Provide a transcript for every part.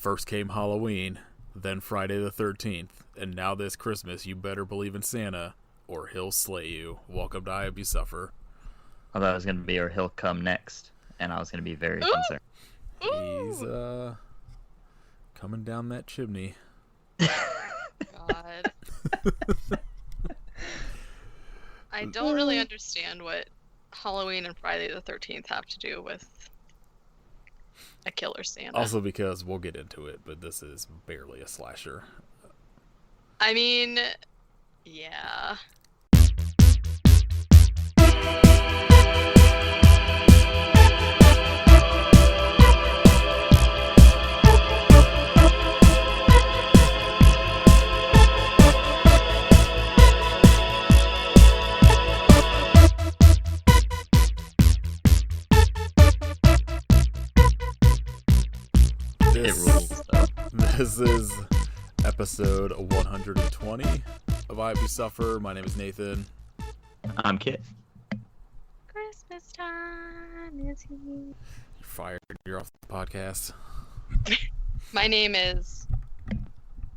First came Halloween, then Friday the 13th, and now this Christmas you better believe in Santa or he'll slay you. Welcome to I Hope You Suffer. I thought it was going to be or he'll come next, and I was going to be very concerned. He's coming down that chimney. God. I don't really understand what Halloween and Friday the 13th have to do with a killer Santa. Also because we'll get into it, but this is barely a slasher. I mean, yeah. This is episode 120 of I Hope You Suffer. My name is Nathan. I'm Kit. Christmas time is here. You're fired. You're off the podcast. My name is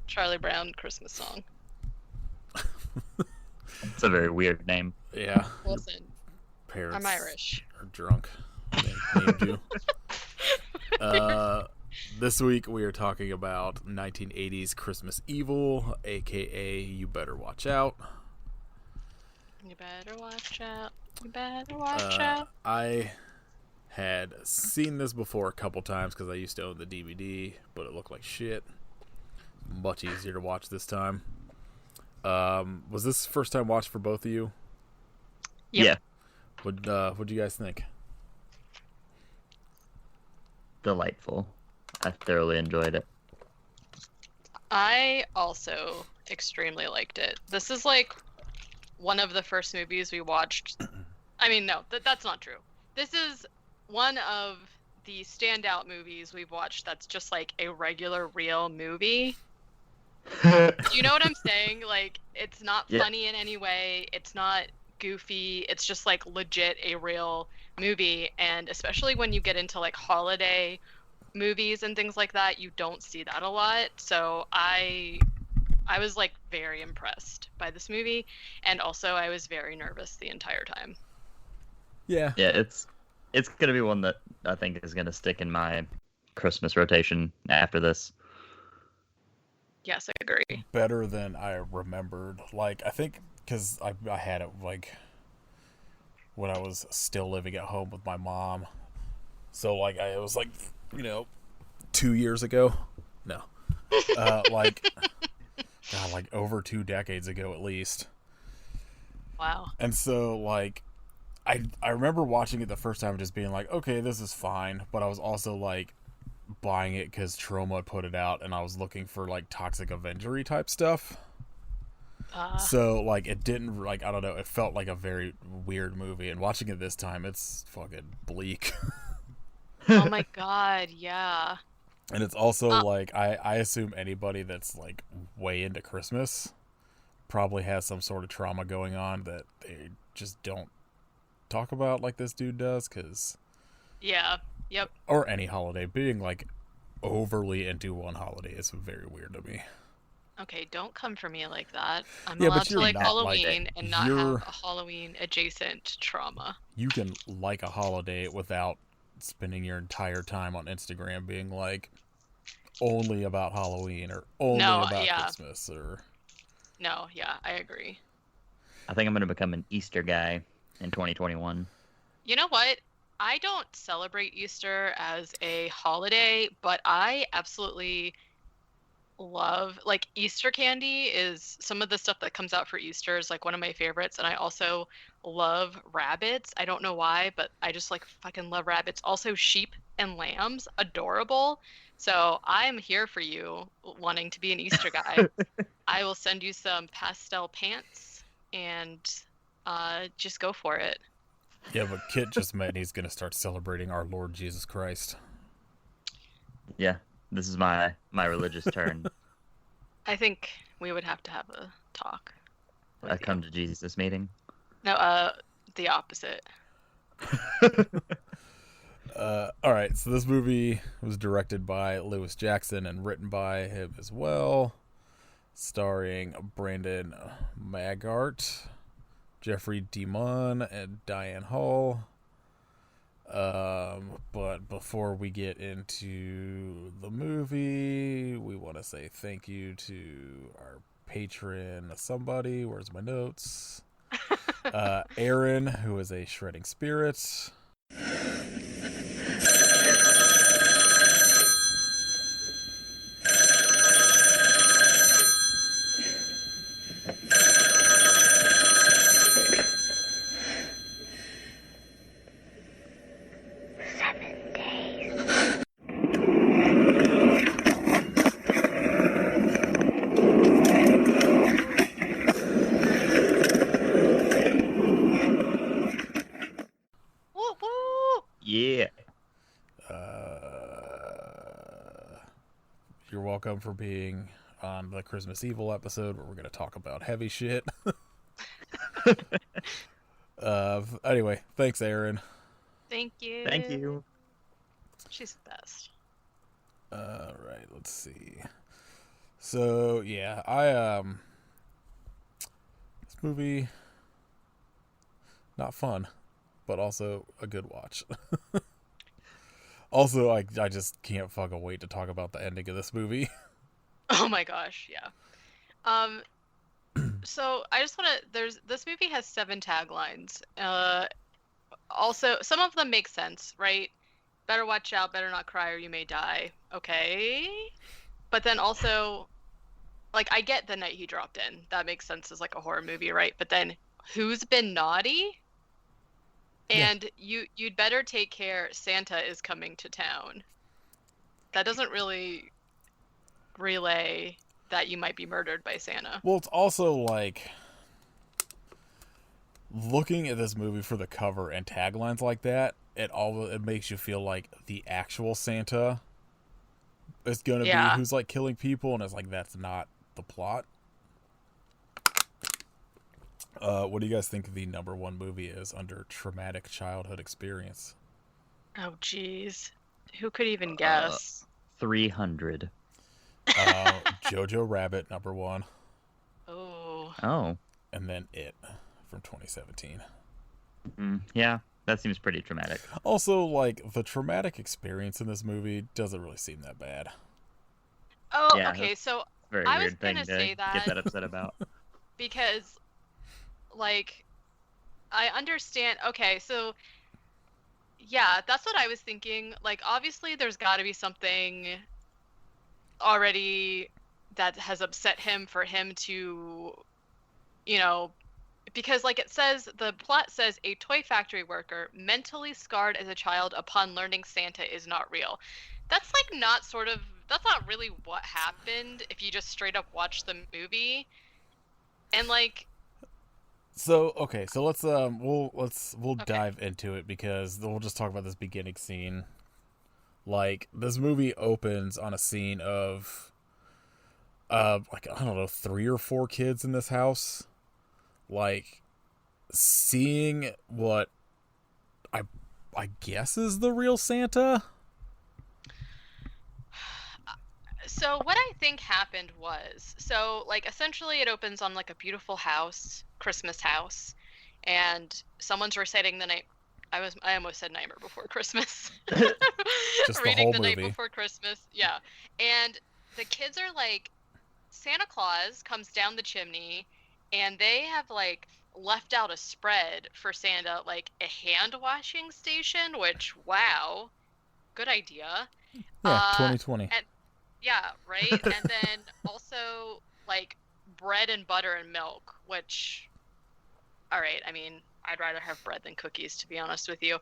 Charlie Brown Christmas Song. It's a very weird name. Yeah. Listen, Parents I'm Irish. are drunk. They named you. This week we are talking about 1980s Christmas Evil, aka You Better Watch Out. You better watch out. You better watch out. I had seen this before a couple times because I used to own the DVD, but it looked like shit. Much easier to watch this time. Was this first time watch for both of you? Yep. Yeah. What'd you guys think? Delightful. I thoroughly enjoyed it. I also extremely liked it. This is like one of the first movies we watched. I mean, no, that's not true. This is one of the standout movies we've watched that's just like a regular, real movie. Do you know what I'm saying? Like, it's not funny in any way. It's not goofy. It's just like legit a real movie. And especially when you get into like holiday movies and things like that, you don't see that a lot. So I was like very impressed by this movie, and also I was very nervous the entire time. Yeah. Yeah, it's gonna be one that I think is gonna stick in my Christmas rotation after this. Yes, I agree. Better than I remembered. Like, I think because I had it like when I was still living at home with my mom. So like it was like, 2 years ago. No. Like over 2 decades ago at least. Wow. And so like I remember watching it the first time and just being like, okay, this is fine, but I was also like buying it because Troma put it out and I was looking for like Toxic Avenger type stuff. So like it didn't, like, I don't know, it felt like a very weird movie, and watching it this time it's fucking bleak. Oh my god, yeah. And it's also like I assume anybody that's like way into Christmas probably has some sort of trauma going on that they just don't talk about like this dude does, because yeah, yep. Or any holiday, being like overly into one holiday is very weird to me. Okay, don't come for me like that. I'm Yeah, allowed to like like, Halloween and not have a Halloween adjacent trauma. You can like a holiday without spending your entire time on Instagram being like only about Halloween or only about Christmas or... No, yeah, I agree. I think I'm going to become an Easter guy in 2021. You know what? I don't celebrate Easter as a holiday, but I absolutely love, like, Easter candy is some of the stuff that comes out for Easter is like one of my favorites, and I also love rabbits. I don't know why, but I just like fucking love rabbits. Also sheep and lambs, adorable. So I'm here for you wanting to be an Easter guy. I will send you some pastel pants and just go for it. Yeah, but Kit just met and he's going to start celebrating our Lord Jesus Christ. Yeah, this is my religious turn. I think we would have to have a talk. I come to Jesus meeting. No, the opposite. All right, so this movie was directed by Lewis Jackson and written by him as well, starring Brandon Magart, Jeffrey DeMunn, and Diane Hall. But before we get into the movie, we want to say thank you to our patron, somebody. Where's my notes? Aaron, who is a shredding spirit. Yeah. You're welcome for being on the Christmas Evil episode where we're going to talk about heavy shit. Anyway, thanks, Aaron. Thank you. Thank you. She's the best. Right, let's see. So, yeah, this movie, not fun, but also a good watch. Also, I just can't fucking wait to talk about the ending of this movie. Oh my gosh, yeah. So I just want to. This movie has 7 taglines. Also, some of them make sense, right? Better watch out, better not cry, or you may die. Okay, but then also, like, I get the night he dropped in. That makes sense as like a horror movie, right? But then, who's been naughty? And you'd better take care. Santa is coming to town. That doesn't really relay that you might be murdered by Santa. Well, it's also like looking at this movie for the cover and taglines like that. It makes you feel like the actual Santa is gonna be who's like killing people, and it's like that's not the plot. What do you guys think the number 1 movie is under traumatic childhood experience? Oh, jeez. Who could even guess? 300. Jojo Rabbit, number 1. Oh. And then It from 2017. Yeah, that seems pretty traumatic. Also, like, the traumatic experience in this movie doesn't really seem that bad. Oh, yeah, okay, so very I weird was thing gonna to say that get that upset about. because, like, I understand. Okay, so yeah, that's what I was thinking. Like, obviously, there's got to be something already that has upset him for him to, because like it says, the plot says a toy factory worker mentally scarred as a child upon learning Santa is not real. That's like that's not really what happened if you just straight up watch the movie. And like, so let's we'll dive into it, because we'll just talk about this beginning scene. Like, this movie opens on a scene of like, I don't know, 3 or 4 kids in this house, like, seeing what I guess is the real Santa. so what I think happened was, so like essentially it opens on like a beautiful house, Christmas house, and someone's reciting the night. I almost said Nightmare Before Christmas. Just the Reading whole the movie. Night Before Christmas, yeah. And the kids are like, Santa Claus comes down the chimney, and they have like left out a spread for Santa, like a hand washing station, which, wow, good idea. Yeah, 2020. And yeah, right. And then also like bread and butter and milk, which, all right, I mean, I'd rather have bread than cookies, to be honest with you.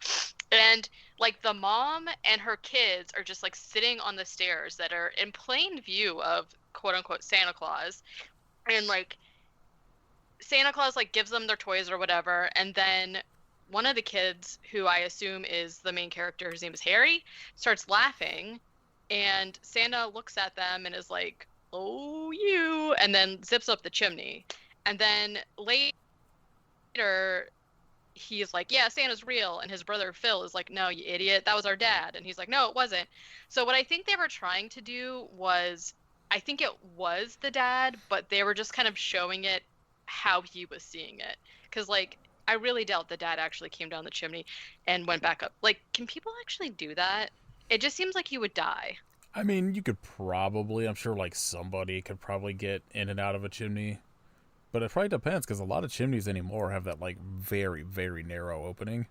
And like the mom and her kids are just like sitting on the stairs that are in plain view of quote unquote Santa Claus. And like Santa Claus like gives them their toys or whatever. And then one of the kids, who I assume is the main character, his name is Harry, starts laughing. And Santa looks at them and is like, "Oh, you," and then zips up the chimney. And then later, he's like, yeah, Santa's real, and his brother Phil is like, no, you idiot, that was our dad, and he's like, no, it wasn't. So what I think they were trying to do was, I think it was the dad, but they were just kind of showing it how he was seeing it, because like I really doubt the dad actually came down the chimney and went back up. Like, can people actually do that? It just seems like he would die. I mean, you could probably, I'm sure, like, somebody could probably get in and out of a chimney. But it probably depends, because a lot of chimneys anymore have that, like, very, very narrow opening.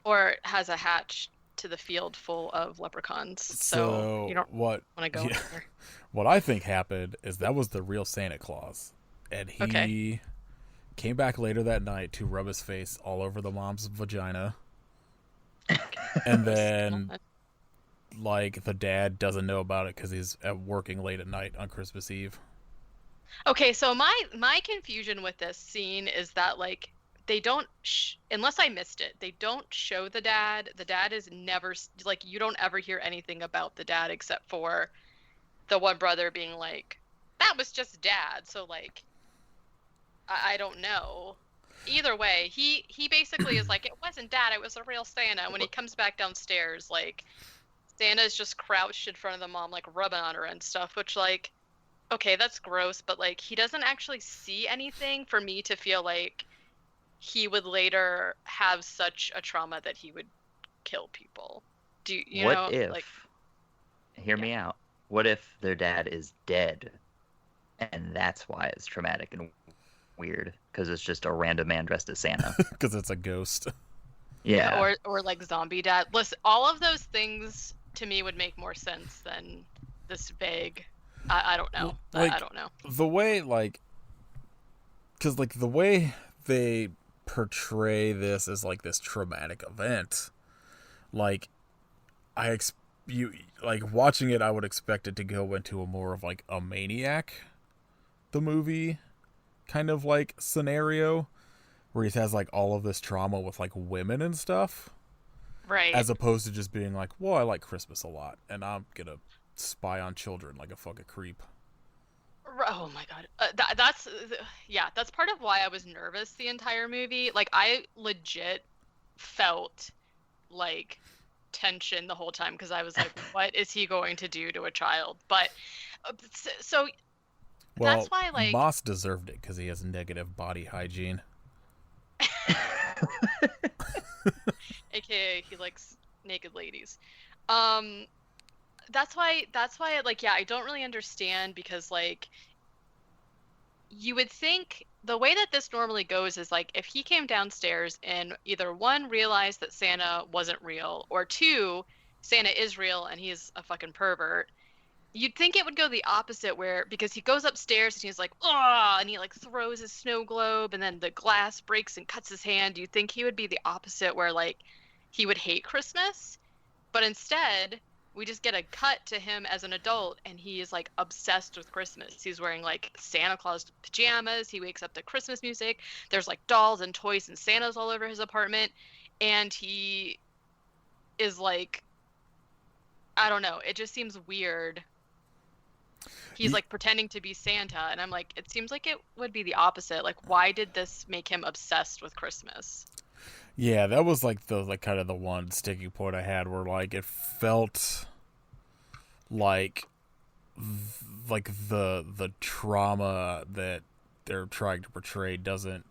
Or has a hatch to the field full of leprechauns. So you don't want to go in there. What I think happened is that was the real Santa Claus. And he came back later that night to rub his face all over the mom's vagina. And then, like, the dad doesn't know about it because he's working late at night on Christmas Eve. Okay, so my confusion with this scene is that, like, they don't unless I missed it, they don't show the dad. The dad is never, like, you don't ever hear anything about the dad except for the one brother being like, that was just dad. So, like, I don't know. Either way, he basically is like, it wasn't dad, it was a real Santa. And when he comes back downstairs, like, Santa's just crouched in front of the mom, like, rubbing on her and stuff, which, like, okay, that's gross, but, like, he doesn't actually see anything for me to feel like he would later have such a trauma that he would kill people. Do you what know? if, like, hear me out, what if their dad is dead and that's why it's traumatic and weird? Because it's just a random man dressed as Santa. Because it's a ghost. Yeah. Or like zombie dad. Listen, all of those things to me would make more sense than this vague. I don't know. Like, I don't know. The way, like, because, like, the way they portray this as, like, this traumatic event, like, like, watching it, I would expect it to go into a more of, like, a Maniac, the movie, kind of, like, scenario, where he has, like, all of this trauma with, like, women and stuff. Right. As opposed to just being like, well, I like Christmas a lot, and I'm gonna spy on children like a fucking creep. Oh my god, that's part of why I was nervous the entire movie. Like, I legit felt like tension the whole time because I was like, what is he going to do to a child? But so Well, that's why, like, Moss deserved it because he has negative body hygiene. AKA he likes naked ladies. That's why, like, yeah, I don't really understand because, like, you would think the way that this normally goes is, like, if he came downstairs and either one, realized that Santa wasn't real, or two, Santa is real and he's a fucking pervert, you'd think it would go the opposite, where, because he goes upstairs and he's like, oh, and he, like, throws his snow globe and then the glass breaks and cuts his hand. You'd think he would be the opposite, where, like, he would hate Christmas, but instead we just get a cut to him as an adult and he is, like, obsessed with Christmas. He's wearing, like, Santa Claus pajamas. He wakes up to Christmas music. There's, like, dolls and toys and Santas all over his apartment, and he is, like, I don't know, it just seems weird. He's, like, pretending to be Santa, and I'm like, it seems like it would be the opposite. Like, why did this make him obsessed with Christmas? Yeah, that was, like, the, like, kind of the one sticking point I had, where, like, it felt like the trauma that they're trying to portray doesn't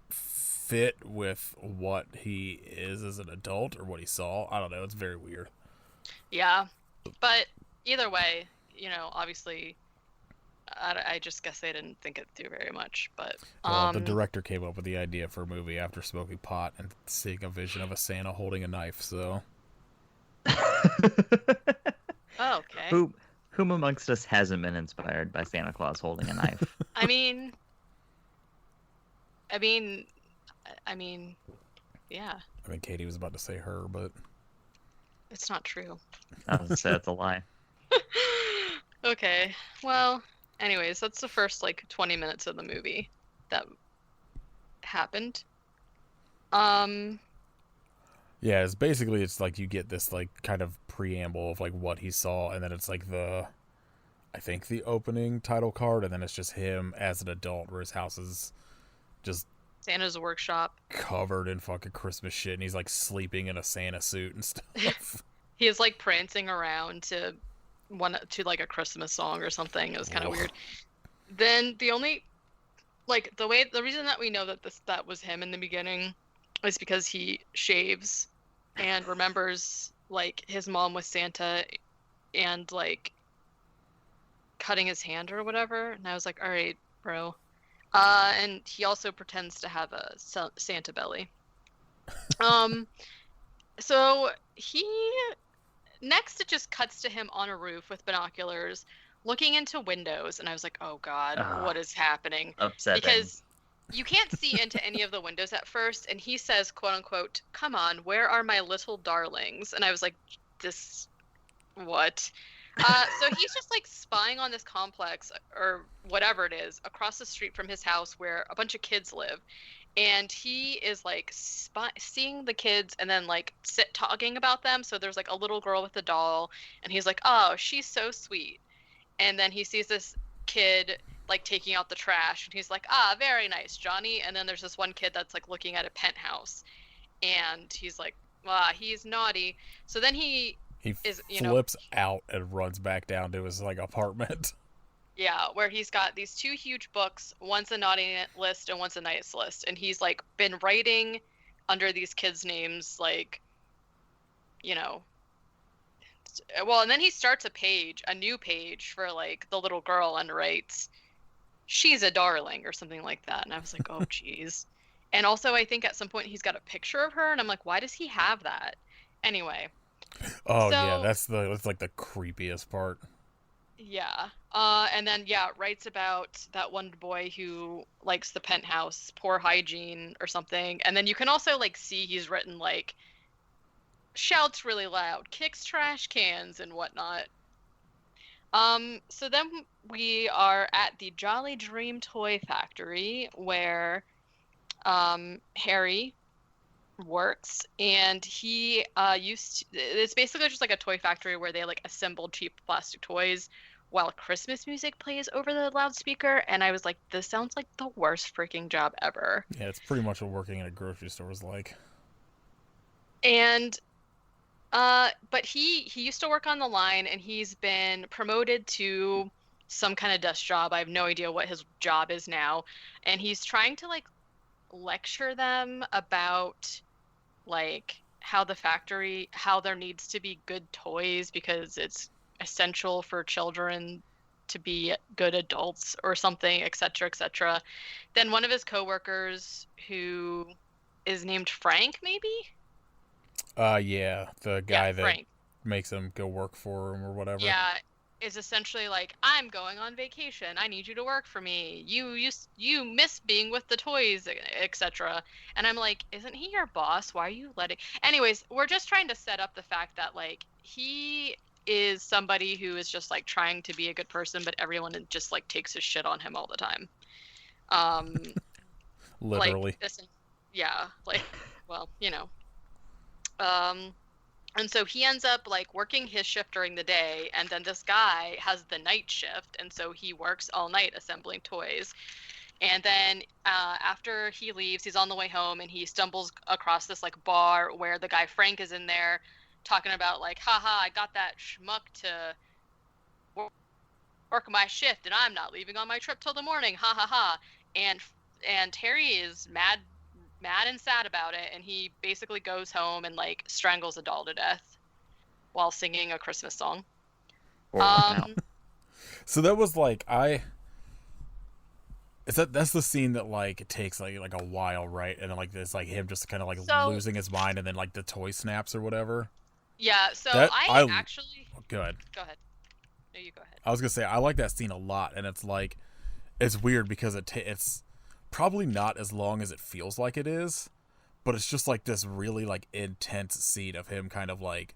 fit with what he is as an adult or what he saw. I don't know, it's very weird. Yeah, but either way, you know, obviously, I just guess they didn't think it through very much. But Well, the director came up with the idea for a movie after smoking pot and seeing a vision of a Santa holding a knife. So, oh, okay. Whom amongst us hasn't been inspired by Santa Claus holding a knife? I mean, yeah. I mean, Katie was about to say her, but It's not true. I was gonna say that's a lie. Okay. Well, anyways, that's the first, like, 20 minutes of the movie that happened. yeah, it's basically, it's like you get this, like, kind of preamble of, like, what he saw, and then it's like I think the opening title card, and then it's just him as an adult, where his house is just Santa's workshop. Covered in fucking Christmas shit, and he's like sleeping in a Santa suit and stuff. He is like prancing around to like a Christmas song or something. It was kind of weird. Then the only the reason that we know that that was him in the beginning is because he shaves and remembers like his mom was Santa and like cutting his hand or whatever. And I was like, all right, bro. And he also pretends to have a Santa belly. So next it just cuts to him on a roof with binoculars looking into windows, and I was like, oh god, what is happening? Upsetting. Because you can't see into any of the windows at first, and he says, quote unquote, come on, where are my little darlings? And I was like, this what? So he's just like spying on this complex or whatever it is across the street from his house where a bunch of kids live. And he is like seeing the kids and then like talking about them. So there's like a little girl with a doll, and he's like, oh, she's so sweet. And then he sees this kid like taking out the trash, and he's like, ah, very nice, Johnny. And then there's this one kid that's like looking at a penthouse, and he's like, ah, he's naughty. So then he flips out and runs back down to his like apartment. Yeah, where he's got these two huge books. One's a naughty list and one's a nice list, and he's like been writing under these kids' names, like, well, and then he starts a new page for like the little girl, and writes, she's a darling or something like that. And I was like, oh geez. And also I think at some point he's got a picture of her, and I'm like, why does he have that? Anyway. Oh yeah, that's like the creepiest part. Yeah. And then writes about that one boy who likes the penthouse, poor hygiene or something. And then you can also like see he's written like shouts really loud, kicks trash cans and whatnot. So then we are at the Jolly Dream Toy Factory where Harry works, and he it's basically just like a toy factory where they like assemble cheap plastic toys while Christmas music plays over the loudspeaker. And I was like, this sounds like the worst freaking job ever. Yeah, it's pretty much what working in a grocery store is like. And but he used to work on the line, and he's been promoted to some kind of desk job. I have no idea what his job is now, and he's trying to like lecture them about like how there needs to be good toys because it's essential for children to be good adults or something, etc., etc. Then one of his coworkers, who is named Frank, maybe? Yeah, the guy that Frank makes him go work for him or whatever. Yeah, is essentially like, I'm going on vacation. I need you to work for me. You miss being with the toys, etc. And I'm like, isn't he your boss? Why are you letting... Anyways, we're just trying to set up the fact that like he is somebody who is just like trying to be a good person, but everyone just like takes his shit on him all the time. Literally. Well, and so he ends up like working his shift during the day, and then this guy has the night shift, and so he works all night assembling toys. And then after he leaves, he's on the way home, and he stumbles across this like bar where the guy Frank is in there talking about like, haha, I got that schmuck to work my shift, and I'm not leaving on my trip till the morning, ha ha ha. And Harry is mad and sad about it, and he basically goes home and like strangles a doll to death while singing a Christmas song. So that was like that's the scene that like it takes like a while, right? And then like it's like him just kind of like losing his mind, and then like the toy snaps or whatever. Yeah, so I actually... Go ahead. Go ahead. No, you go ahead. I was gonna say I like that scene a lot, and it's like it's weird because it's probably not as long as it feels like it is, but it's just like this really like intense scene of him kind of like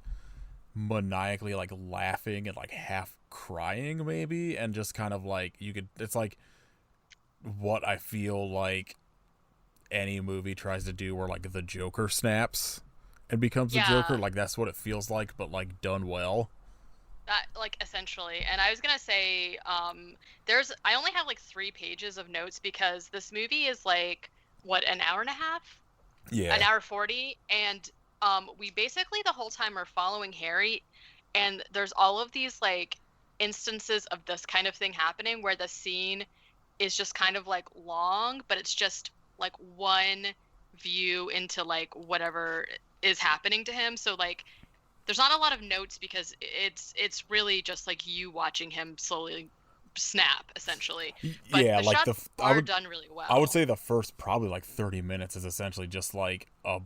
maniacally like laughing and like half crying maybe, and just kind of like it's like what I feel like any movie tries to do where like the Joker snaps and becomes a Joker. Like that's what it feels like, but like done well. That, like, essentially. And I was gonna say, I only have like 3 pages of notes because this movie is like an hour and a half? Yeah. An hour 40, and we basically the whole time are following Harry, and there's all of these like instances of this kind of thing happening where the scene is just kind of like long, but it's just like one view into like whatever is happening to him. So like there's not a lot of notes because it's really just like you watching him slowly snap essentially. But Yeah, the like shots are done really well. I would say the first probably like 30 minutes is essentially just like a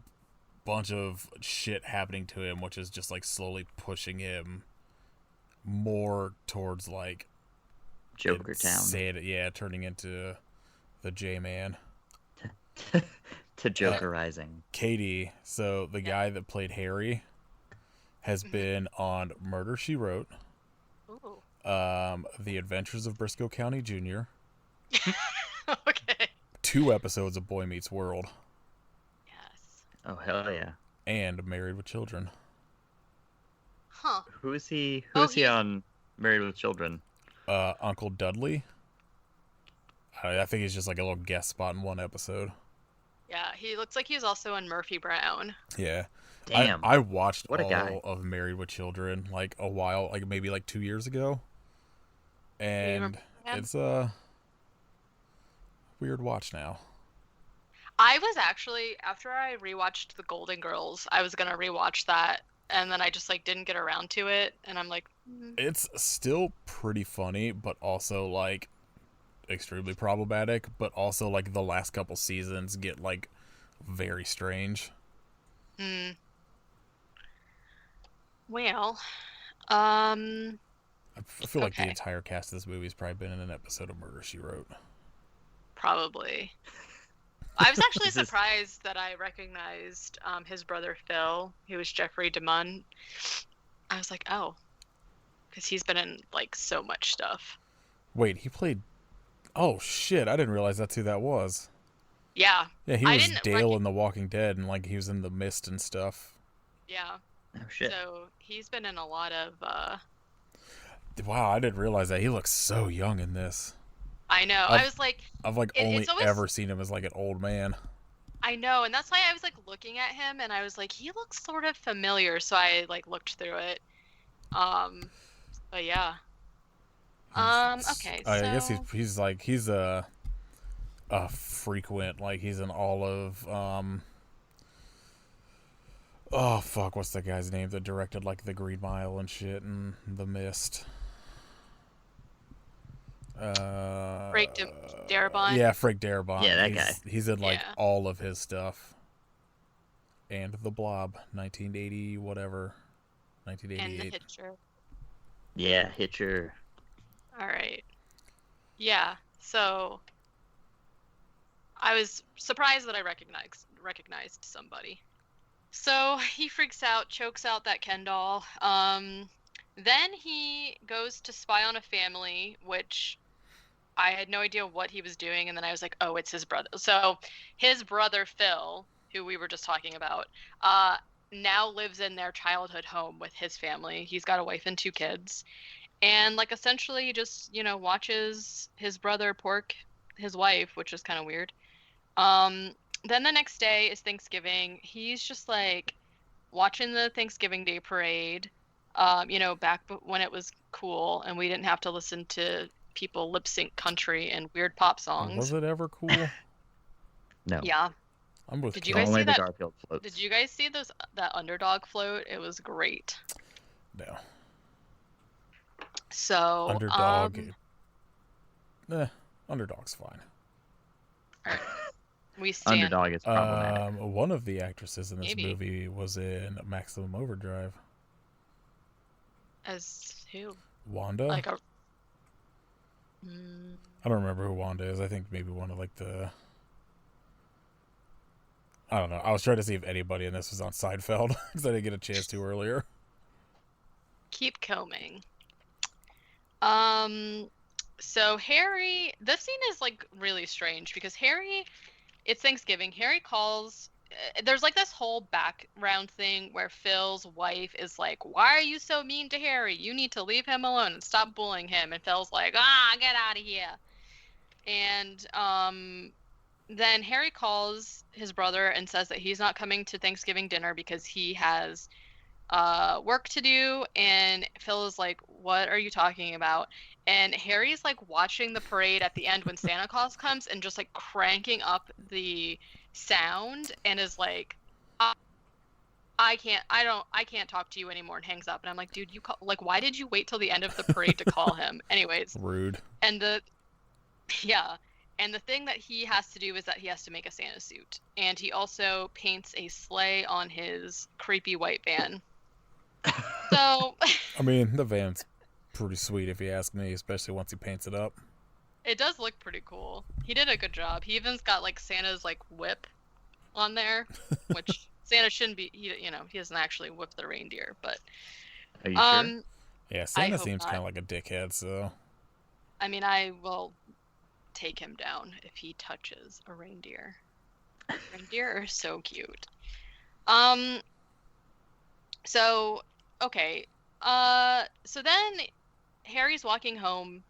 bunch of shit happening to him, which is just like slowly pushing him more towards like Joker Town. Yeah, turning into the J-Man. To Jokerizing. Katie, so the guy that played Harry, has been on Murder, She Wrote, Ooh. The Adventures of Briscoe County Jr., Okay. 2 episodes of Boy Meets World, Yes. Oh, hell yeah. and Married with Children. Huh. Who is he he's- on Married with Children? Uncle Dudley. I think he's just like a little guest spot in one episode. Yeah, he looks like he's also in Murphy Brown. Yeah. Damn. I watched What a all guy. of Married with Children like a while, like maybe like 2 years ago. And remember him? it's a weird watch now. I was actually, after I rewatched The Golden Girls, I was gonna rewatch that, and then I just like didn't get around to it, and I'm like, It's still pretty funny, but also like extremely problematic, but also like the last couple seasons get like very strange. Well, I feel like the Okay. entire cast of this movie's probably been in an episode of Murder, She Wrote. probably. I was actually This is- surprised that I recognized his brother Phil, who was Jeffrey DeMunn. I was like, oh, because he's been in like so much stuff. Wait, he played... Oh, shit, I didn't realize that's who that was. Yeah, Yeah, he I was didn't Dale in The Walking Dead, and like he was in The Mist and stuff. yeah. Oh, shit. So he's been in a lot of. Wow, I didn't realize that. He looks so young in this. I know. I've- I was like, I've like It- only it's always- ever seen him as like an old man. I know, and that's why I was like looking at him, and I was like, he looks sort of familiar. So I like looked through it. But yeah. Okay. So I guess he's a frequent, like he's in all of oh fuck, what's the guy's name that directed like The Green Mile and shit and The Mist? Frank Darabont. Yeah, Frank Darabont. Yeah, that guy. He's in like Yeah. all of his stuff. And The Blob, 1980 whatever, And the 1988. Hitcher. Yeah, Hitcher. All right. Yeah. So I was surprised that I recognized somebody. So he freaks out, chokes out that Ken doll. Then he goes to spy on a family, which I had no idea what he was doing, and then I was like, oh, it's his brother. So his brother Phil, who we were just talking about, now lives in their childhood home with his family. He's got a wife and 2 kids. And like essentially just, watches his brother pork his wife, which is kind of weird. Then the next day is Thanksgiving. He's just like watching the Thanksgiving Day parade, back when it was cool and we didn't have to listen to people lip sync country and weird pop songs. Was it ever cool? No. Yeah. I'm with Did you Ken. guys Only see the that- Garfield floats. Did you guys see that underdog float? It was great. No. So Underdog. Underdog's fine. we stand. Underdog is problematic. One of the actresses in this Maybe. movie was in Maximum Overdrive. As who? Wanda? Like a. I don't remember who Wanda is. I think maybe one of like the... I don't know. I was trying to see if anybody in this was on Seinfeld because I didn't get a chance to earlier. Keep combing. So Harry, this scene is like really strange because Harry, it's Thanksgiving. Harry calls. There's like this whole background thing where Phil's wife is like, "Why are you so mean to Harry? You need to leave him alone and stop bullying him." And Phil's like, "Get out of here." And then Harry calls his brother and says that he's not coming to Thanksgiving dinner because he has work to do. And Phil is like, what are you talking about? And Harry's like watching the parade at the end when Santa Claus comes and just like cranking up the sound and is like, I can't talk to you anymore, and hangs up. And I'm like, dude, why did you wait till the end of the parade to call him? Anyways. Rude. And yeah. And the thing that he has to do is that he has to make a Santa suit. And he also paints a sleigh on his creepy white van. So I mean, the van's pretty sweet if you ask me, especially once he paints it up. it does look pretty cool. He did a good job. He even's got like Santa's like whip on there, which Santa shouldn't be. He doesn't actually whip the reindeer, but Are you sure? Yeah, Santa seems kind of like a dickhead, so. I mean, I will take him down if he touches a reindeer. Reindeer are so cute. So okay. So then Harry's walking home,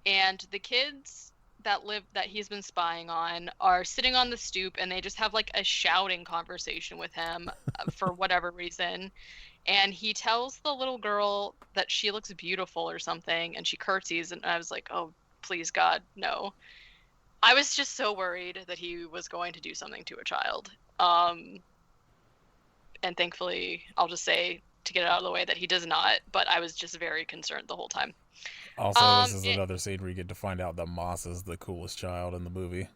and the kids that he's been spying on are sitting on the stoop, and they just have like a shouting conversation with him for whatever reason. And he tells the little girl that she looks beautiful or something, and she curtsies, and I was like, oh, please God, no. I was just so worried that he was going to do something to a child. And thankfully, I'll just say, to get it out of the way, that he does not, but I was just very concerned the whole time. Also, this is another scene where you get to find out that Moss is the coolest child in the movie.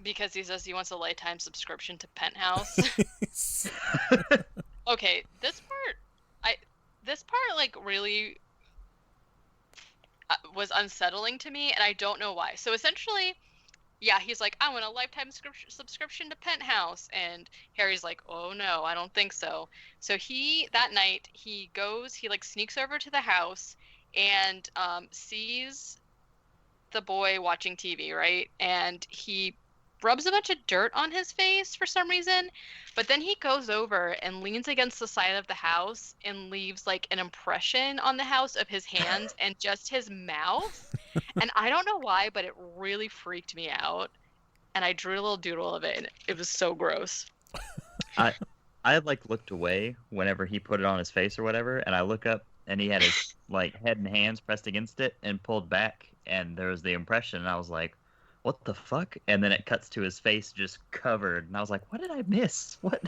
Because he says he wants a lifetime subscription to Penthouse. Okay, this part like really was unsettling to me, and I don't know why. So essentially, yeah, he's like, I want a lifetime subscription to Penthouse, and Harry's like, oh no, I don't think so. So that night he like sneaks over to the house and sees the boy watching TV, right? And he rubs a bunch of dirt on his face for some reason, but then he goes over and leans against the side of the house and leaves like an impression on the house of his hands and just his mouth. And I don't know why, but it really freaked me out. And I drew a little doodle of it, and it was so gross. I had like looked away whenever he put it on his face or whatever, and I look up and he had his like head and hands pressed against it and pulled back, and there was the impression, and I was like, what the fuck? And then it cuts to his face just covered, and I was like, what did I miss? What?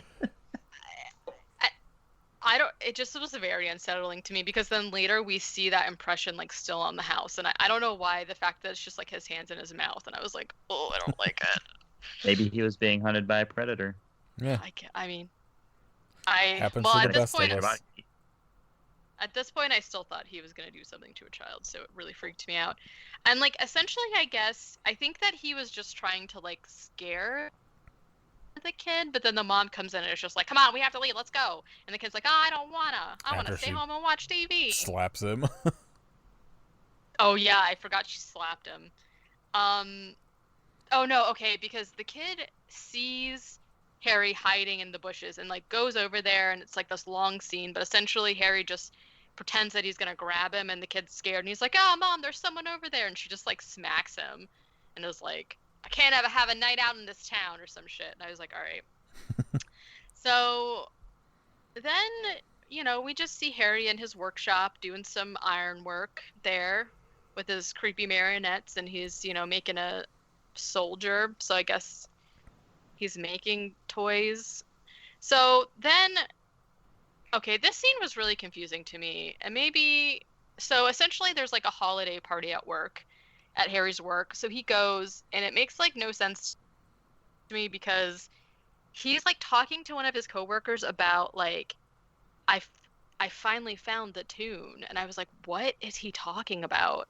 I don't. It just was very unsettling to me, because then later we see that impression like still on the house, and I don't know why. The fact that it's just like his hands in his mouth, and I was like, oh, I don't like it. Maybe he was being hunted by a predator. Yeah. Happens to at the this best point, of us. At this point, I still thought he was going to do something to a child, so it really freaked me out. And like essentially, I think that he was just trying to like scare the kid, but then the mom comes in and it's just like, come on, we have to leave, let's go. And the kid's like, oh, I don't wanna. I want to stay home and watch TV. Slaps him. Oh yeah, I forgot she slapped him. Oh no, okay, because the kid sees Harry hiding in the bushes and like goes over there, and it's like this long scene, but essentially Harry just pretends that he's gonna grab him, and the kid's scared, and he's like, oh mom, there's someone over there, and she just like smacks him and is like, I can't have a night out in this town or some shit. And I was like, all right. So then, we just see Harry in his workshop doing some iron work there with his creepy marionettes, and he's, making a soldier. So I guess he's making toys. So then, okay, this scene was really confusing to me. And so essentially there's like a holiday party at Harry's work. So he goes, and it makes like no sense to me, because he's like talking to one of his coworkers about like, I finally found the tune. And I was like, what is he talking about?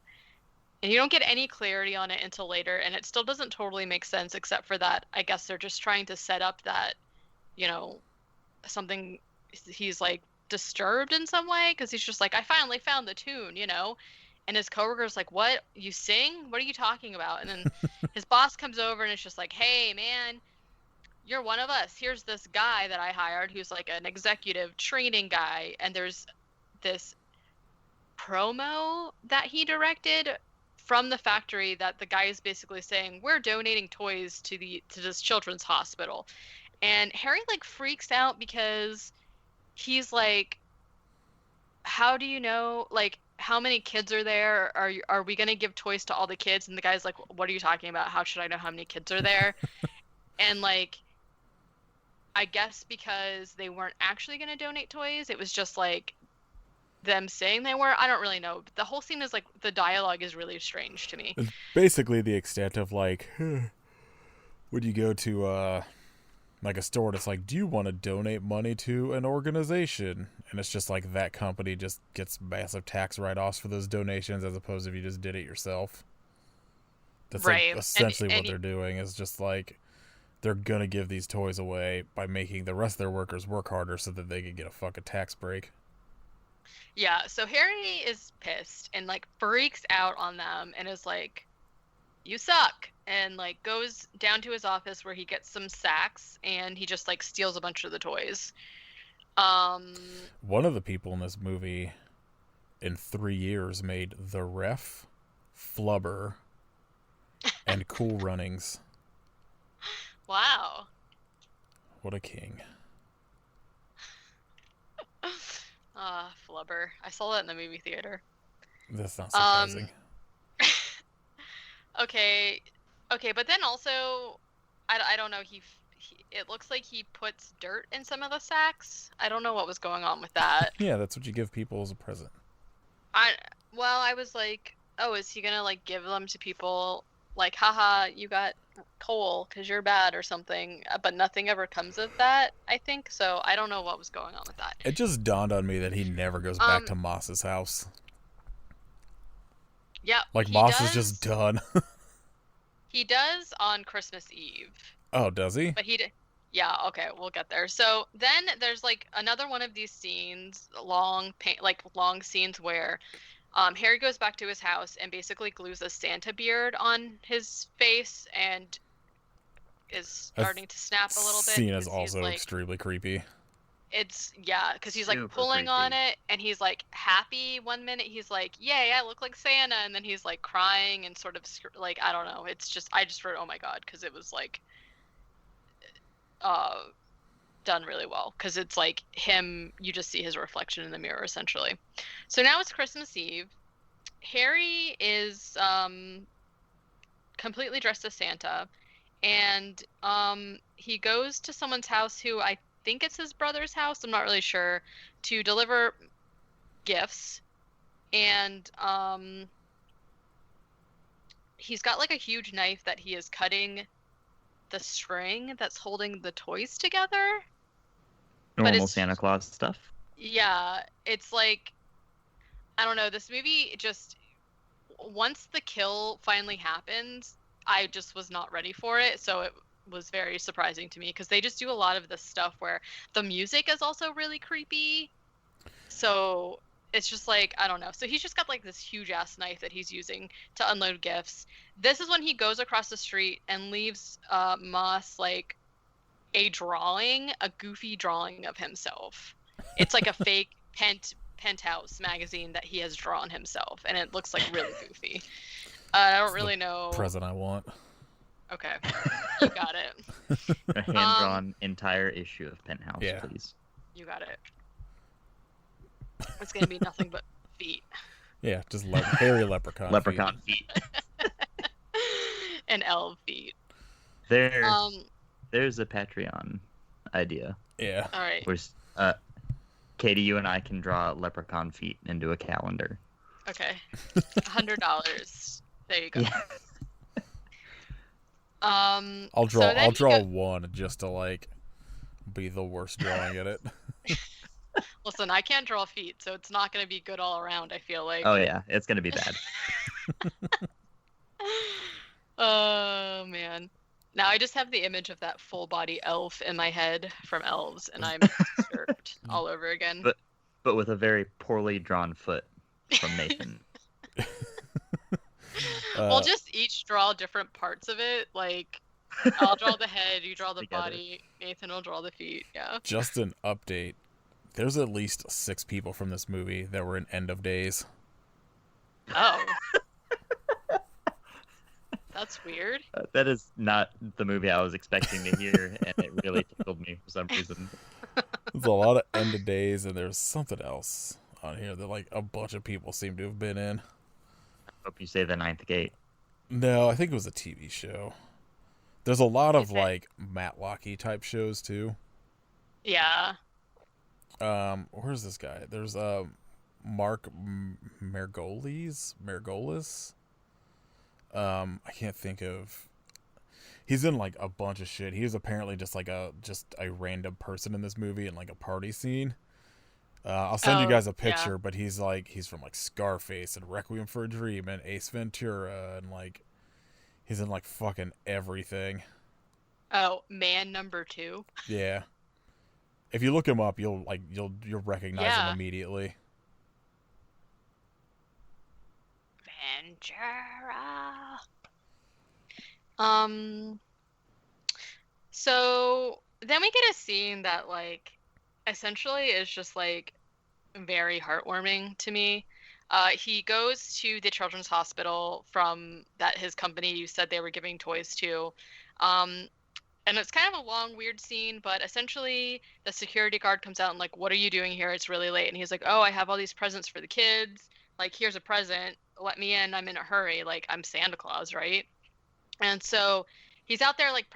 And you don't get any clarity on it until later, and it still doesn't totally make sense, except for that I guess they're just trying to set up that, something, he's like disturbed in some way, because he's just like, I finally found the tune, And his coworker's like, what? You sing? What are you talking about? And then his boss comes over and it's just like, hey, man, you're one of us. Here's this guy that I hired who's like an executive training guy. And there's this promo that he directed from the factory that the guy is basically saying, we're donating toys to this children's hospital. And Harry like freaks out because he's like, how do you know, like, how many kids are there? Are we going to give toys to all the kids? And the guy's like, what are you talking about? How should I know how many kids are there? And like, I guess because they weren't actually going to donate toys, it was just like them saying they were. I don't really know. But the whole scene is like, the dialogue is really strange to me. It's basically the extent of like, would you go to like a store and it's like, do you want to donate money to an organization? And it's just like that company just gets massive tax write-offs for those donations as opposed to if you just did it yourself. That's Right. like essentially what they're doing is just like they're going to give these toys away by making the rest of their workers work harder so that they can get a fucking tax break. Yeah, so Harry is pissed and like freaks out on them and is like, you suck, and like goes down to his office where he gets some sacks and he just like steals a bunch of the toys. One of the people in this movie in 3 years made The Ref, Flubber, and Cool Runnings. Wow. What a king. Flubber. I saw that in the movie theater. That's not surprising. Okay, but then also, I don't know, it looks like he puts dirt in some of the sacks. I don't know what was going on with that. Yeah, that's what you give people as a present. I was like, oh, is he gonna like give them to people like, haha, you got coal because you're bad or something, but nothing ever comes of that, I think. So I don't know what was going on with that. It just dawned on me that he never goes back to Moss's house. Yeah. Like, Moss is just done. He does on Christmas Eve. Oh, does he? But yeah, okay, we'll get there. So then there's like another one of these scenes, long scenes where Harry goes back to his house and basically glues a Santa beard on his face and is starting to snap a little bit. Scene is also like, extremely creepy. It's, yeah, because he's like Super pulling creepy. on it and he's like happy one minute. He's like, yay, I look like Santa. And then he's like crying and sort of like, I don't know. It's just, I just wrote, oh my God, because it was like done really well. Because it's like him, you just see his reflection in the mirror essentially. So now it's Christmas Eve. Harry is completely dressed as Santa. And he goes to someone's house who I think it's his brother's house, I'm not really sure, to deliver gifts. And he's got like a huge knife that he is cutting the string that's holding the toys together. Normal Santa Claus stuff. Yeah, it's like, I don't know, this movie just, once the kill finally happens, I just was not ready for it, so it was very surprising to me because they just do a lot of this stuff where the music is also really creepy. So it's just like, I don't know. So he's just got like this huge ass knife that he's using to unload gifts. This is when he goes across the street and leaves Moss like a goofy drawing of himself. It's like a fake Penthouse magazine that he has drawn himself, and it looks like really goofy. I don't really know. Present I want. Okay, you got it. A hand-drawn entire issue of Penthouse, yeah. Please. You got it. It's gonna be nothing but feet. Yeah, just hairy leprechaun. Leprechaun feet. And elf feet. There's a Patreon idea. Yeah. All right. Where Katie, you and I can draw leprechaun feet into a calendar. Okay. $100. There you go. Yeah. I'll draw one just to like be the worst drawing at it. Listen, I can't draw feet, so it's not gonna be good all around, I feel like. Oh yeah, it's gonna be bad. Oh man. Now I just have the image of that full body elf in my head from Elves, and I'm disturbed all over again. But with a very poorly drawn foot from Nathan. We'll just each draw different parts of it. Like, I'll draw the head, you draw the Together. body, Nathan will draw the feet. Yeah. Just an update. There's at least 6 people from this movie that were in End of Days. Oh. That's weird. That is not the movie I was expecting to hear, and it really tickled me for some reason. There's a lot of End of Days, and there's something else on here that like a bunch of people seem to have been in. Hope you say The Ninth Gate. No, I think it was a TV show. There's a lot of Is it- like Matlocky type shows too. Yeah. Where's this guy? There's Mark Margolis. I can't think of. He's in like a bunch of shit. He is apparently just a random person in this movie in like a party scene. I'll send you guys a picture, yeah. but he's from like Scarface and Requiem for a Dream and Ace Ventura, and like he's in like fucking everything. Oh, man number 2. Yeah. If you look him up, you'll recognize him Yeah. immediately. Ventura. So then we get a scene that like essentially is just like very heartwarming to me. He goes to the children's hospital from that his company you said they were giving toys to. And it's kind of a long, weird scene, but essentially the security guard comes out and like, what are you doing here? It's really late. And he's like, oh, I have all these presents for the kids. Like, here's a present. Let me in. I'm in a hurry. Like, I'm Santa Claus, right? And so he's out there like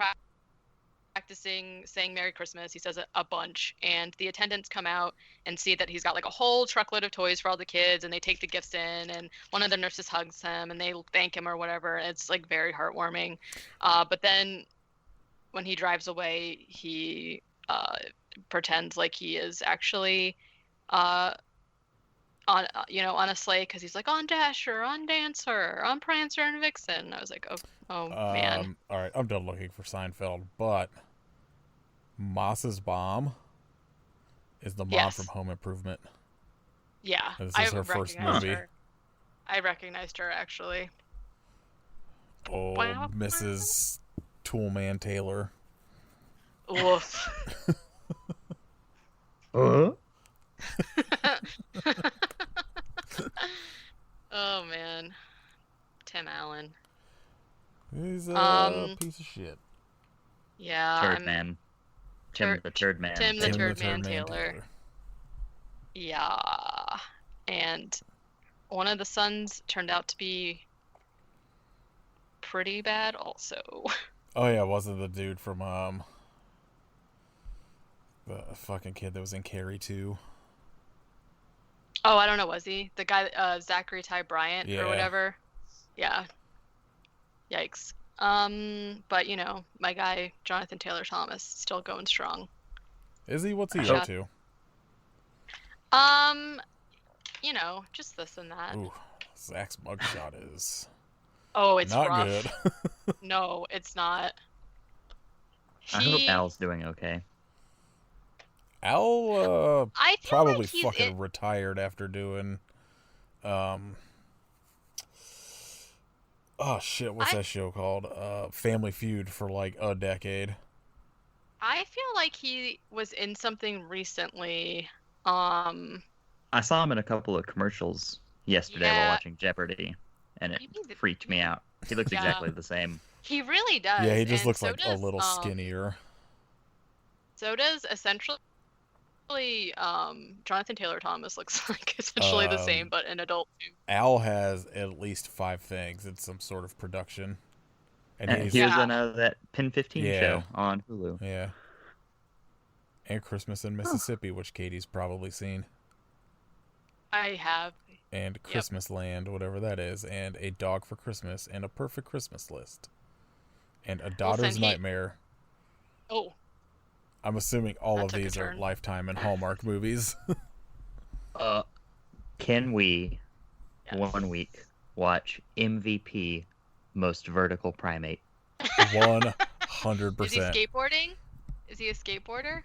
practicing saying Merry Christmas. He says it a bunch, and the attendants come out and see that he's got like a whole truckload of toys for all the kids, and they take the gifts in, and one of the nurses hugs him and they thank him or whatever. It's like very heartwarming. But then when he drives away, he pretends like he is actually on a sleigh, because he's like on Dasher, on Dancer, on Prancer and Vixen. I was like, oh man. All right, I'm done looking for Seinfeld, but Moss's mom is the mom Yes. from Home Improvement. Yeah, This I is her first recognized movie. her. I recognized her actually. Oh, Wow. Mrs. Toolman Taylor. Oof. Oh man, Tim Allen. He's a piece of shit. Yeah, Turd Man. Tim the Turd Man. Tim the Tim Turd Man Taylor. Yeah, and one of the sons turned out to be pretty bad also. Oh yeah, wasn't the dude from the fucking kid that was in Carrie 2? Oh, I don't know, was he? The guy, Zachary Ty Bryant Yeah. or whatever? Yeah. Yikes. But you know, my guy, Jonathan Taylor Thomas, still going strong. Is he? What's he Shut- up to? You know, just this and that. Ooh, Zach's mugshot is Oh, it's not rough. good. No, it's not. I hope Al's doing okay. Al I feel probably like he's fucking retired after doing oh shit, what's that show called? Family Feud for like a decade. I feel like he was in something recently. I saw him in a couple of commercials yesterday Yeah. while watching Jeopardy, and it Maybe freaked me out. He looks Yeah. exactly the same. He really does. Yeah, he just and looks so like a does, little skinnier. So does essentially Jonathan Taylor Thomas looks like essentially the same, but an adult too. Al has at least 5 things in some sort of production. And And he's he was Yeah. in that Pin 15 Yeah. show on Hulu. yeah. And Christmas in Mississippi, which Katie's probably seen. I have. And Christmas Land, whatever that is, and A Dog for Christmas, and A Perfect Christmas List, and A Daughter's he- Nightmare. Oh, I'm assuming all That of took a these are turn. Lifetime and Hallmark movies. Can we, yes. 1 week, watch MVP Most Vertical Primate? 100%. Is he skateboarding? Is he a skateboarder?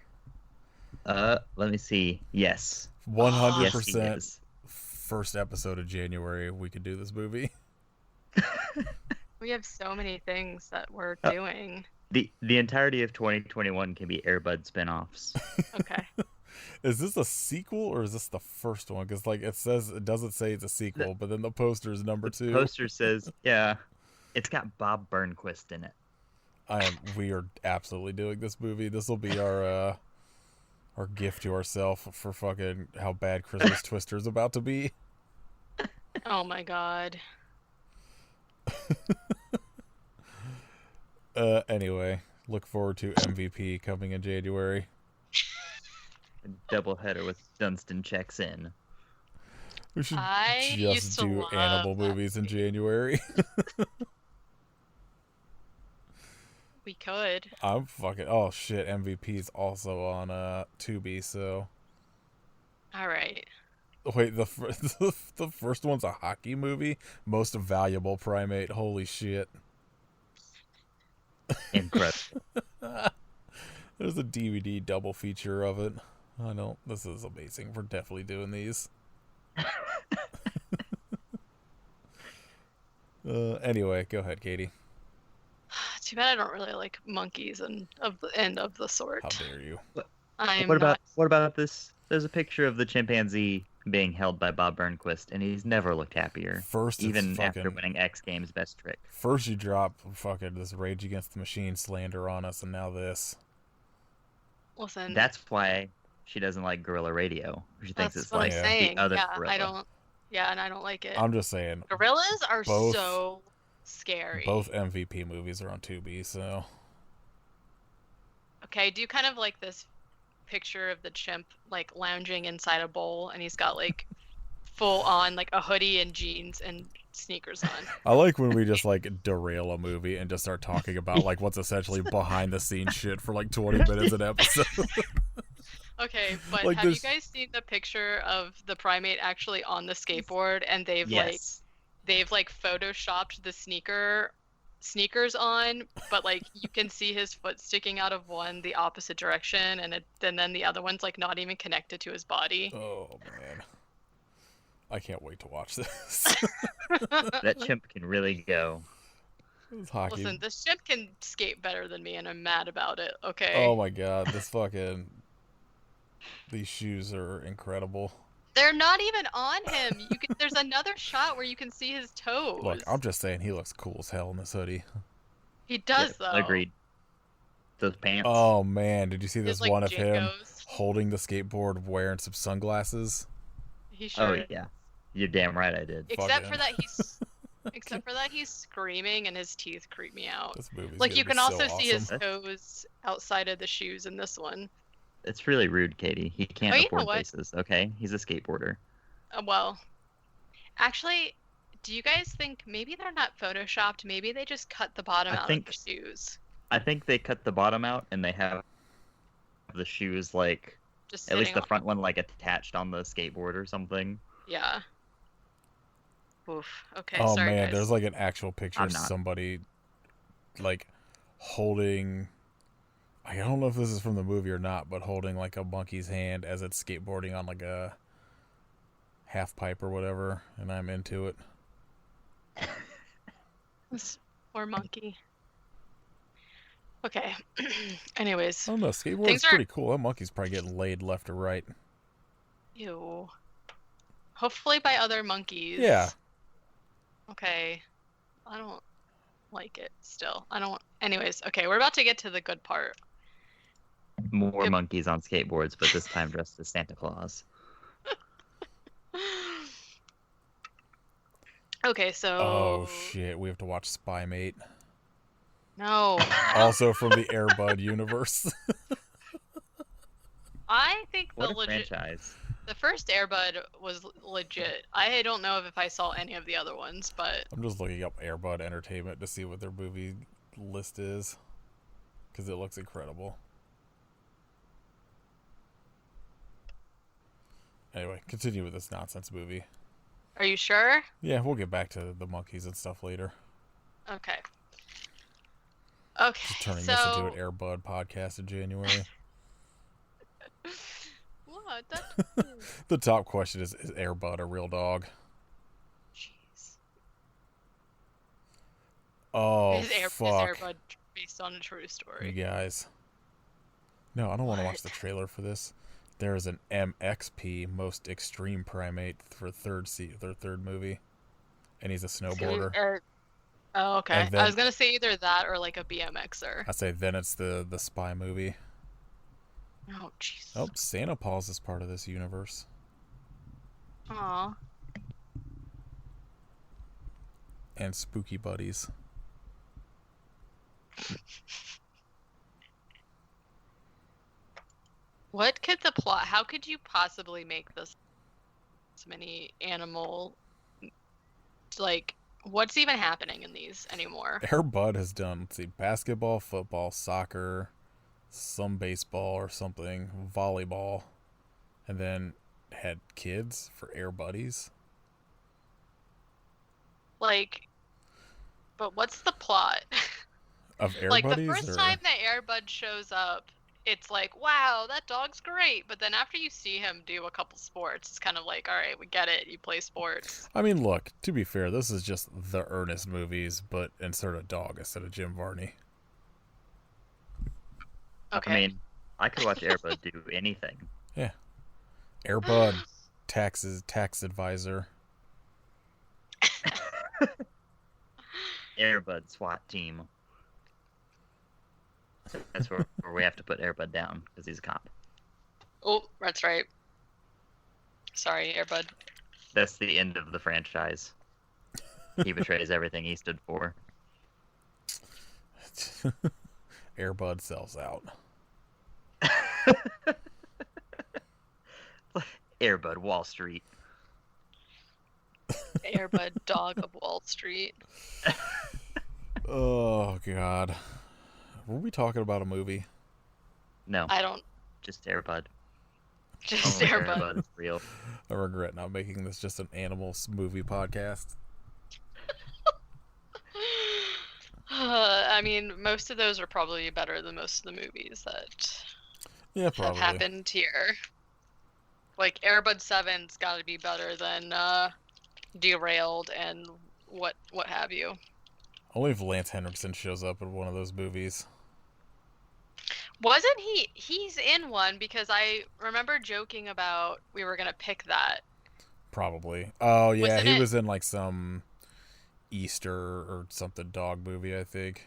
Let me see. Yes. 100% Yes, he is. first episode of January, we could do this movie. We have so many things that we're Uh, doing. The entirety of 2021 can be Airbud spin-offs. Okay. Is this a sequel or is this the first one? Because like it doesn't say it's a sequel, but then the poster is number 2. Poster says, yeah. It's got Bob Burnquist in it. We are absolutely doing this movie. This will be our gift to ourselves for fucking how bad Christmas Twister's about to be. Oh my god. Anyway, look forward to MVP coming in January. Doubleheader with Dunstan checks in. We should I used just to do love animal that movies in movie. January. We could. I'm fucking. Oh shit! MVP's also on Tubi. So All right. wait, the first one's a hockey movie. Most Valuable Primate. Holy shit! Incredible. There's a DVD double feature of it. I know this is amazing. We're definitely doing these. Anyway, go ahead, Katie. Too bad I don't really like monkeys and of the sort. How dare you? I'm What not. about this? There's a picture of the chimpanzee being held by Bob Burnquist, and he's never looked happier. First, it's even fucking, after winning X Games Best Trick. First, you drop fucking this Rage Against the Machine slander on us, and now this. Listen. That's why she doesn't like Gorilla Radio. She thinks That's it's what like I'm saying. the other Yeah, gorilla. I don't. Yeah, and I don't like it. I'm just saying. Gorillas are both- so scary. Both MVP movies are on Tubi, so Okay, do you kind of like this picture of the chimp like lounging inside a bowl, and he's got like full on like a hoodie and jeans and sneakers on? I like when we just like derail a movie and just start talking about like what's essentially behind the scenes shit for like 20 minutes an episode. Okay, but Like have this- you guys seen the picture of the primate actually on the skateboard, and they've Yes. like photoshopped the sneakers on, but like you can see his foot sticking out of one the opposite direction, and then the other one's like not even connected to his body. Oh man, I can't wait to watch this. That chimp can really go. This hockey. Listen, this chimp can skate better than me, and I'm mad about it. Okay. Oh my god, these shoes are incredible. They're not even on him. There's another shot where you can see his toes. Look, I'm just saying he looks cool as hell in this hoodie. He does though. Agreed. Those pants. Oh man, did you see this His, like, one of him JNCOs. holding the skateboard wearing some sunglasses? He sure Oh is. yeah. You're damn right I did. Except for Fucking- that he's screaming and his teeth creep me out. This movie's Like gonna you be can so also see his awesome. toes outside of the shoes in this one. It's really rude, Katie. He can't Oh, you know afford what? braces, okay? He's a skateboarder. Well, actually, do you guys think maybe they're not photoshopped? Maybe they just cut the bottom I out think- of the shoes. I think they cut the bottom out and they have the shoes like Just at least sitting the front one like attached on the skateboard or something. Yeah. Oof. Okay. Oh sorry, man, guys. there's like an actual picture I'm of not. somebody like holding. I don't know if this is from the movie or not, but holding like a monkey's hand as it's skateboarding on like a half pipe or whatever, and I'm into it. This poor monkey. Okay. Anyways. I don't know, skateboarding's Things are- pretty cool. That monkey's probably getting laid left or right. Ew. Hopefully by other monkeys. Yeah. Okay. I don't like it still. I don't. Anyways, okay, we're about to get to the good part. More Yep. monkeys on skateboards, but this time dressed as Santa Claus. Okay, so. Oh shit, we have to watch Spy Mate. No. Also from the Airbud universe. I think What a franchise. the first Airbud was legit. I don't know if I saw any of the other ones, but I'm just looking up Airbud Entertainment to see what their movie list is, because it looks incredible. Anyway, continue with this nonsense movie. are you sure? Yeah, we'll get back to the monkeys and stuff later. Okay. Okay. Just turning so... this into an Airbud podcast in January. What? That... The top question is Airbud a real dog? Jeez. Oh, Is fuck. Airbud based on a true You story? guys. No, I don't want to watch What? the trailer for this. There is an MXP, Most Extreme Primate, for their third movie, and he's a snowboarder. Oh, okay. And I then was gonna say either that or like a BMXer. I say then it's the spy movie. Oh, jeez. Oh, Santa Paws is part of this universe. Aw. And Spooky Buddies. What could the plot? How could you possibly make this many animal? Like, what's even happening in these anymore? Air Bud has done, let's see, basketball, football, soccer, some baseball or something, volleyball, and then had kids for Air Buddies. Like, but what's the plot? Of Air Like, Buddies? the first or... time that Air Bud shows up, it's like, wow, that dog's great. But then after you see him do a couple sports, it's kind of like, all right, we get it. You play sports. I mean, look, to be fair, this is just the Ernest movies, but insert a dog instead of Jim Varney. Okay. I mean, I could watch Air Bud do anything. Yeah. Air Bud, tax advisor. Air Bud SWAT team. That's where we have to put Air Bud down because he's a cop. Oh, that's right. Sorry, Air Bud. That's the end of the franchise. He betrays everything he stood for. Air Bud sells out. Air Bud Wall Street. Air Bud, dog of Wall Street. Oh, God. Were we talking about a movie? No, I don't. just Air Bud. Just Only Air Bud. is real. I regret not making this just an animals movie podcast. I mean, most of those are probably better than most of the movies that Yeah, have probably. happened here. Like, Air Bud 7's got to be better than Derailed and what have you. Only if Lance Henriksen shows up in one of those movies. Wasn't he? He's in one because I remember joking about we were gonna pick that. Probably. Oh, yeah, Wasn't he it- was in like some Easter or something dog movie, I think.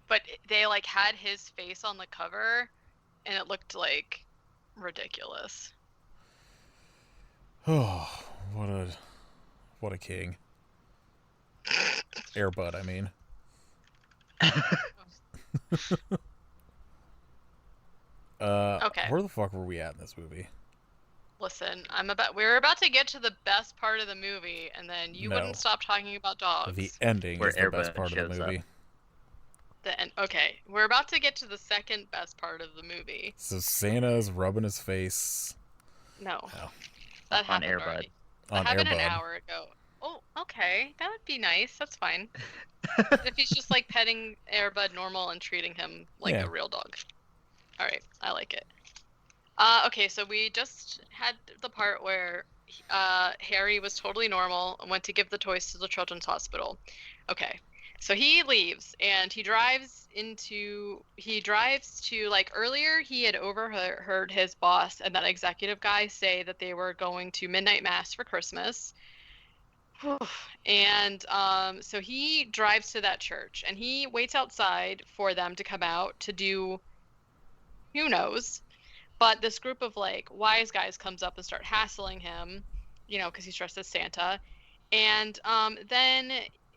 But they like had his face on the cover, and it looked like ridiculous. Oh, what a king. Air Bud, I mean. Okay. Where the fuck were we at in this movie? Listen, we're about to get to the best part of the movie, and then you No. wouldn't stop talking about dogs. The ending Where is the Air best Bud part of shows the up. movie. Okay, we're about to get to the second best part of the movie. So Santa's rubbing his face No, Oh. that On happened Air Bud. already. on That happened Air an Bud. hour ago. Oh, okay, that would be nice. That's fine. If he's just like petting Air Bud normal and treating him like Yeah. a real dog. All right, I like it. Okay, so we just had the part where Harry was totally normal and went to give the toys to the children's hospital. Okay, so he leaves and he drives to like earlier he had overheard his boss and that executive guy say that they were going to midnight mass for Christmas. And so he drives to that church and he waits outside for them to come out to do who knows. But this group of like wise guys comes up and start hassling him, you know, because he's dressed as Santa. And then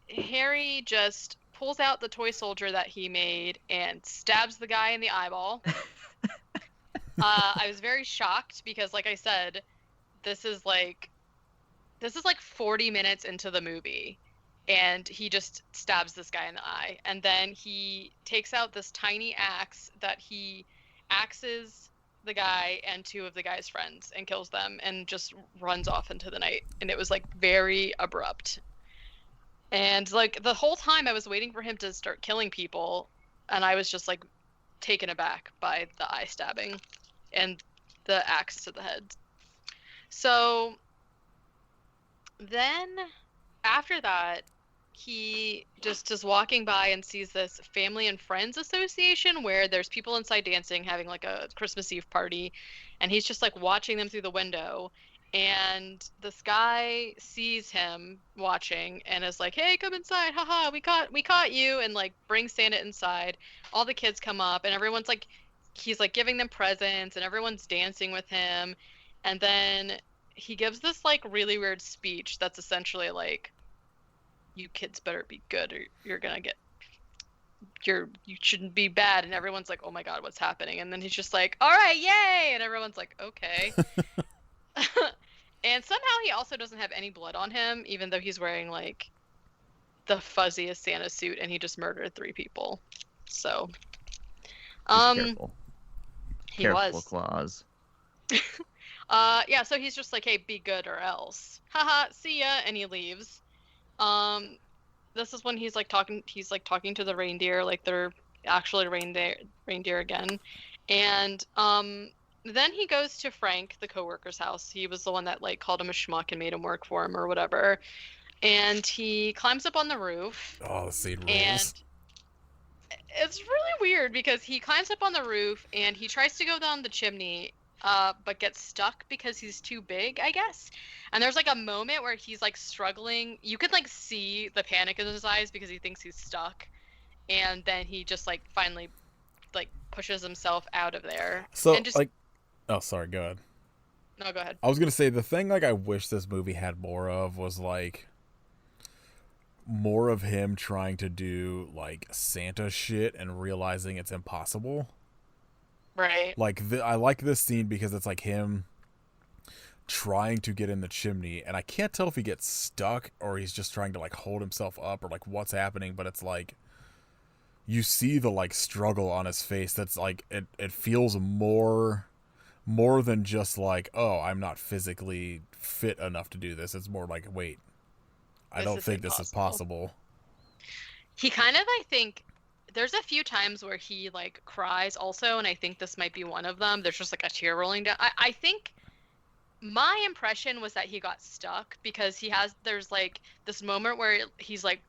Harry just pulls out the toy soldier that he made and stabs the guy in the eyeball. I was very shocked because, like I said, this is like 40 minutes into the movie, and he just stabs this guy in the eye. And then he takes out this tiny axe that he axes the guy and two of the guy's friends and kills them and just runs off into the night. And it was like very abrupt. And like the whole time I was waiting for him to start killing people, and I was just like taken aback by the eye stabbing and the axe to the head. So then after that, he just is walking by and sees this family and friends association where there's people inside dancing, having like a Christmas Eve party, and he's just like watching them through the window. And this guy sees him watching and is like, "Hey, come inside! Haha, we caught you!" And like brings Santa inside. All the kids come up, and everyone's like, he's like giving them presents, and everyone's dancing with him. And then he gives this like really weird speech that's essentially like, "You kids better be good, or you're gonna get you shouldn't be bad." And everyone's like, "Oh my god, what's happening?" And then he's just like, "All right, yay!" And everyone's like, "Okay." And somehow he also doesn't have any blood on him, even though he's wearing like the fuzziest Santa suit, and he just murdered 3 people. So, Careful. he Careful, was. Claus. Yeah. So he's just like, "Hey, be good or else." Haha, see ya, and he leaves. This is when he's like talking. He's like talking to the reindeer, like they're actually reindeer again, and then he goes to Frank, the coworker's house. He was the one that like called him a schmuck and made him work for him or whatever. And he climbs up on the roof. Oh, the scene And rules. it's really weird because he climbs up on the roof and he tries to go down the chimney, but gets stuck because he's too big, I guess. And there's like a moment where he's like struggling. You can like see the panic in his eyes because he thinks he's stuck. And then he just like finally like pushes himself out of there. So and just like, oh, sorry, go ahead. No, go ahead. I was gonna say the thing like I wish this movie had more of was like more of him trying to do like Santa shit and realizing it's impossible. Right. Like I like this scene because it's like him trying to get in the chimney, and I can't tell if he gets stuck or he's just trying to like hold himself up or like what's happening, but it's like you see the like struggle on his face. That's like it feels more than just like, oh, I'm not physically fit enough to do this. It's more like, wait, I don't think this is possible. He kind of, I think, there's a few times where he like cries also, and I think this might be one of them. There's just like a tear rolling down. I think my impression was that he got stuck because there's like this moment where he's like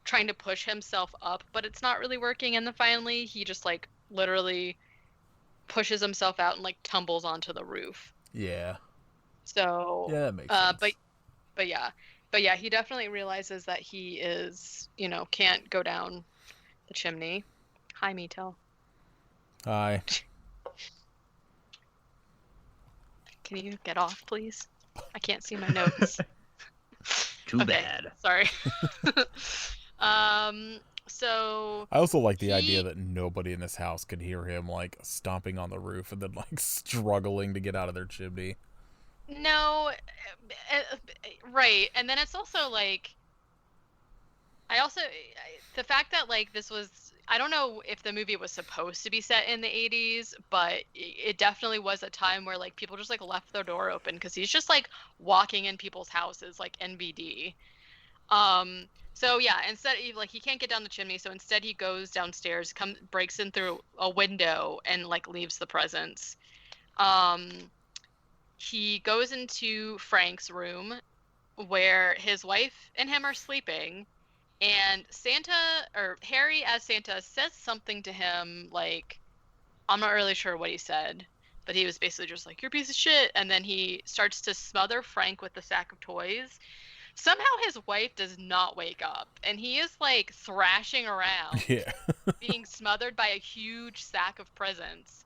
trying to push himself up, but it's not really working. And then finally he just like literally pushes himself out and like tumbles onto the roof. Yeah. So yeah, that makes sense. But yeah, he definitely realizes that he is, can't go down the chimney. Hi, Mito. Hi. Can you get off, please? I can't see my notes. Too bad. Sorry. So I also like the idea that nobody in this house could hear him like stomping on the roof and then like struggling to get out of their chimney. No, right. And then it's also like, the fact that like this was, I don't know if the movie was supposed to be set in the 80s, but it definitely was a time where like people just like left their door open because he's just like walking in people's houses like NBD. So yeah, instead he can't get down the chimney, so instead he goes downstairs, breaks in through a window and like leaves the presents. He goes into Frank's room where his wife and him are sleeping, and Harry as Santa says something to him like, I'm not really sure what he said, but he was basically just like, "You're a piece of shit," and then he starts to smother Frank with the sack of toys. Somehow his wife does not wake up, and he is like thrashing around, Yeah. being smothered by a huge sack of presents.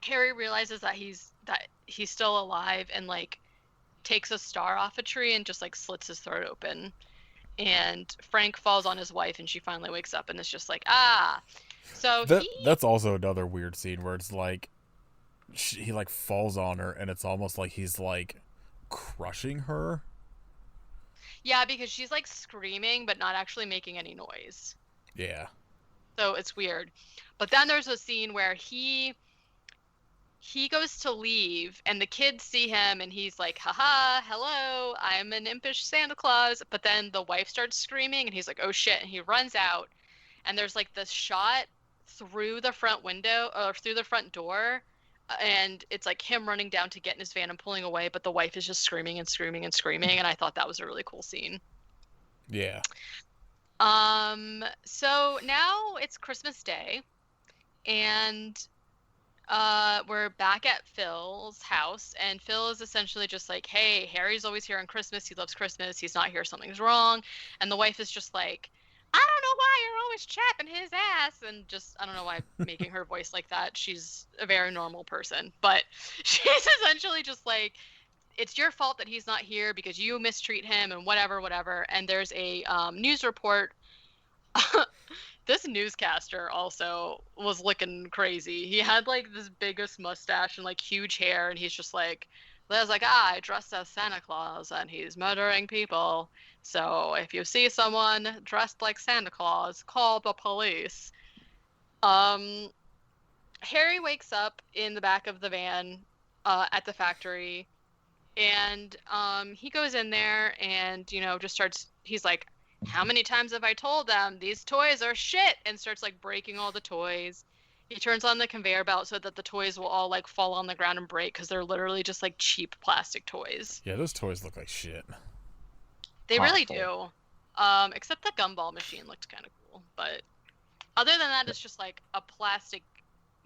Harry realizes that he's still alive and like takes a star off a tree and just like slits his throat open. And Frank falls on his wife, and she finally wakes up and is just like, ah. So that's also another weird scene where it's like he like falls on her, and it's almost like he's like crushing her. Yeah, because she's like screaming but not actually making any noise. Yeah. So it's weird. But then there's a scene where he goes to leave, and the kids see him, and he's like, haha, hello, I'm an impish Santa Claus. But then the wife starts screaming, and he's like, oh shit, and he runs out, and there's like this shot through the front window, or through the front door, and it's like him running down to get in his van and pulling away, but the wife is just screaming and screaming and screaming, and I thought that was a really cool scene. Yeah. So now it's Christmas Day, and we're back at Phil's house, and Phil is essentially just like, hey, Harry's always here on Christmas. He loves Christmas. He's not here. Something's wrong. And the wife is just like, I don't know why you're always chapping his ass. And just, I don't know why I'm making her voice like that. She's a very normal person. But she's essentially just like, it's your fault that he's not here because you mistreat him and whatever, whatever. And there's a news report. This newscaster also was looking crazy. He had like this biggest mustache and like huge hair, and he's just like, there's a guy dressed as Santa Claus and he's murdering people. So if you see someone dressed like Santa Claus, call the police. Harry wakes up in the back of the van at the factory, and he goes in there and, you know, just starts, he's like, how many times have I told them these toys are shit? And starts like breaking all the toys. He turns on the conveyor belt so that the toys will all like fall on the ground and break because they're literally just like cheap plastic toys. Yeah, those toys look like shit. They really do. Except the gumball machine looked kind of cool. But other than that, it's just like a plastic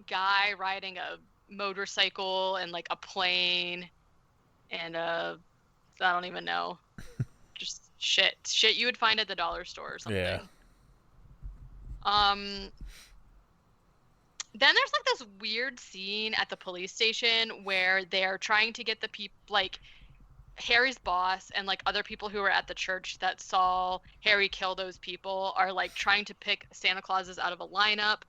guy riding a motorcycle and like a plane and I don't even know. Just shit you would find at the dollar store or something. Yeah. Then there's like this weird scene at the police station where they're trying to get the people, like Harry's boss and like other people who were at the church that saw Harry kill those people are like trying to pick Santa Clauses out of a lineup.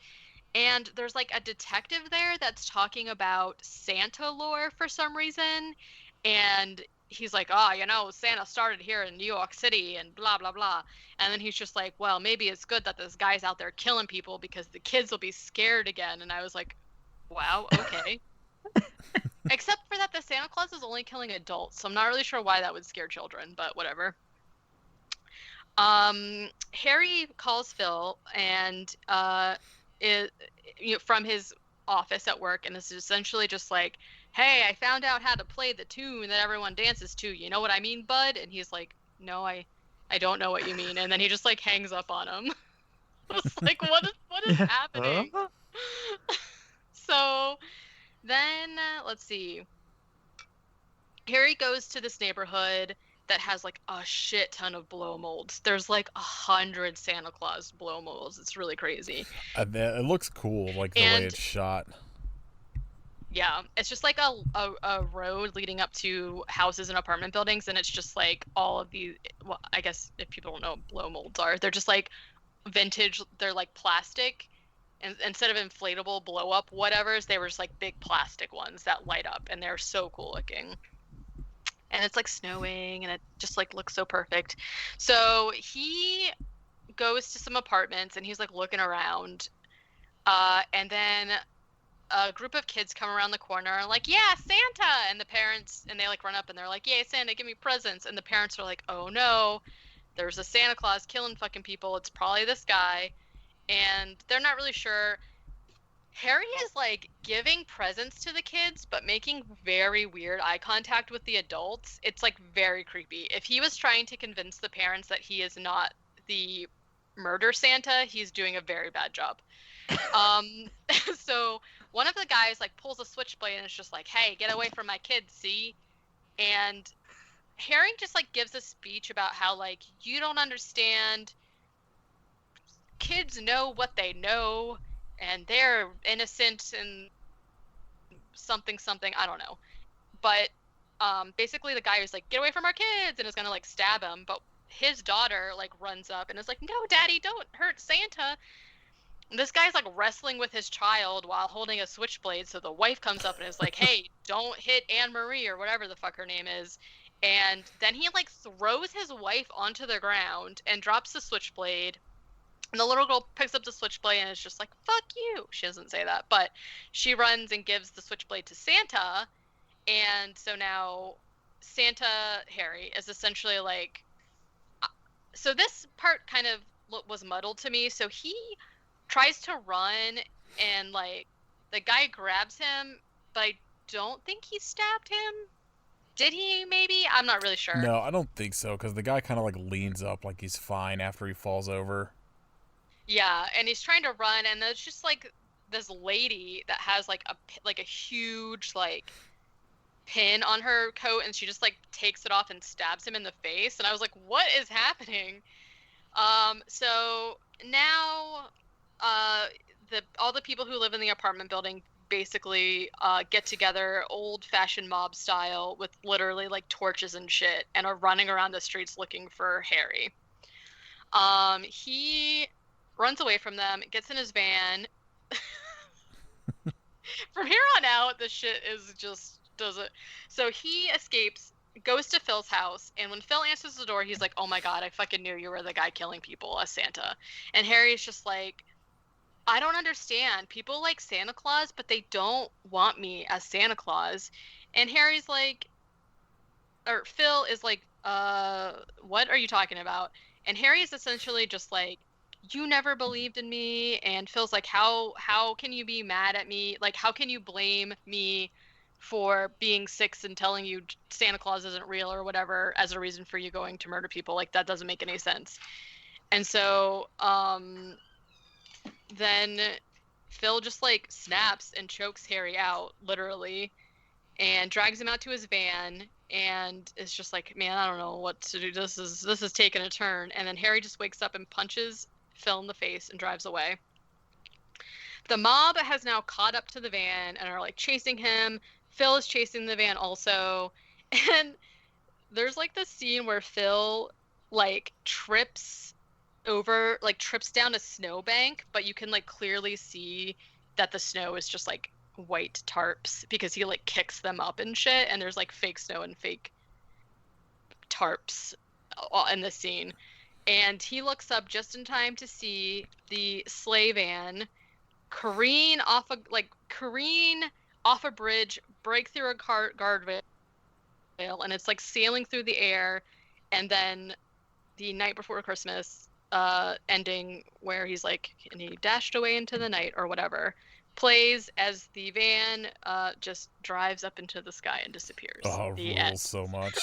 And there's like a detective there that's talking about Santa lore for some reason. And he's like, oh, you know, Santa started here in New York City and blah, blah, blah. And then he's just like, well, maybe it's good that this guy's out there killing people because the kids will be scared again. And I was like, wow, okay. Except for that the Santa Claus is only killing adults. So I'm not really sure why that would scare children, but whatever. Harry calls Phil and from his office at work, and is essentially just like, hey, I found out how to play the tune that everyone dances to. You know what I mean, bud? And he's like, no, I don't know what you mean. And then he just like hangs up on him. I was like, what is happening? So then, let's see. Harry goes to this neighborhood that has like a shit ton of blow molds. There's like 100 Santa Claus blow molds. It's really crazy. It looks cool, like the way it's shot. Yeah, it's just like a road leading up to houses and apartment buildings, and it's just like all of these. Well, I guess if people don't know what blow molds are, they're just like vintage. They're like plastic, and instead of inflatable blow up whatevers, they were just like big plastic ones that light up, and they're so cool looking. And it's like snowing, and it just like looks so perfect. So he goes to some apartments, and he's like looking around, and then a group of kids come around the corner and like, yeah, Santa, and the parents, and they like run up and they're like, yay, Santa, give me presents, and the parents are like, oh no, there's a Santa Claus killing fucking people, it's probably this guy, and they're not really sure. Harry is like giving presents to the kids but making very weird eye contact with the adults. It's like very creepy. If he was trying to convince the parents that he is not the murder Santa, he's doing a very bad job. So one of the guys like pulls a switchblade and is just like, hey, get away from my kids, see? And Harry just like gives a speech about how like, you don't understand, kids know what they know and they're innocent and something, I don't know. But basically the guy is like, get away from our kids, and is gonna like stab him, but his daughter like runs up and is like, no, daddy, don't hurt Santa. This guy's like wrestling with his child while holding a switchblade, so the wife comes up and is like, hey, don't hit Anne Marie or whatever the fuck her name is. And then he like throws his wife onto the ground and drops the switchblade. And the little girl picks up the switchblade and is just like, fuck you. She doesn't say that, but she runs and gives the switchblade to Santa. And so now Santa Harry is essentially like, so this part kind of was muddled to me. So he tries to run and like the guy grabs him, but I don't think he stabbed him. Did he maybe? I'm not really sure. No, I don't think so, because the guy kind of like leans up like he's fine after he falls over. Yeah, and he's trying to run, and it's just like this lady that has like a huge like pin on her coat, and she just like takes it off and stabs him in the face, and I was like, what is happening? So now all the people who live in the apartment building basically get together old-fashioned mob style with literally like torches and shit, and are running around the streets looking for Harry. He runs away from them, gets in his van. From here on out, this shit is just doesn't. So he escapes, goes to Phil's house, and when Phil answers the door, he's like, "Oh my god, I fucking knew you were the guy killing people as Santa." And Harry's just like, "I don't understand. People like Santa Claus, but they don't want me as Santa Claus." And Harry's like, or Phil is like, what are you talking about?" And Harry's essentially just like, "You never believed in me." And Phil's like, how can you be mad at me? Like, how can you blame me for being 6 and telling you Santa Claus isn't real or whatever as a reason for you going to murder people? Like, that doesn't make any sense. And so then Phil just like snaps and chokes Harry out, literally, and drags him out to his van, and is just like, "Man, I don't know what to do. This is taking a turn." And then Harry just wakes up and punches Phil in the face and drives away. The mob has now caught up to the van and are like chasing him. Phil is chasing the van also. And there's like this scene where Phil like trips down a snowbank, but you can like clearly see that the snow is just like white tarps because he like kicks them up and shit, and there's like fake snow and fake tarps in the scene. And he looks up just in time to see the sleigh van careen off a bridge, break through a guardrail, and it's like sailing through the air. And then the night before Christmas ending where he's like, and he dashed away into the night or whatever, plays as the van just drives up into the sky and disappears. Oh, The rules end. so much.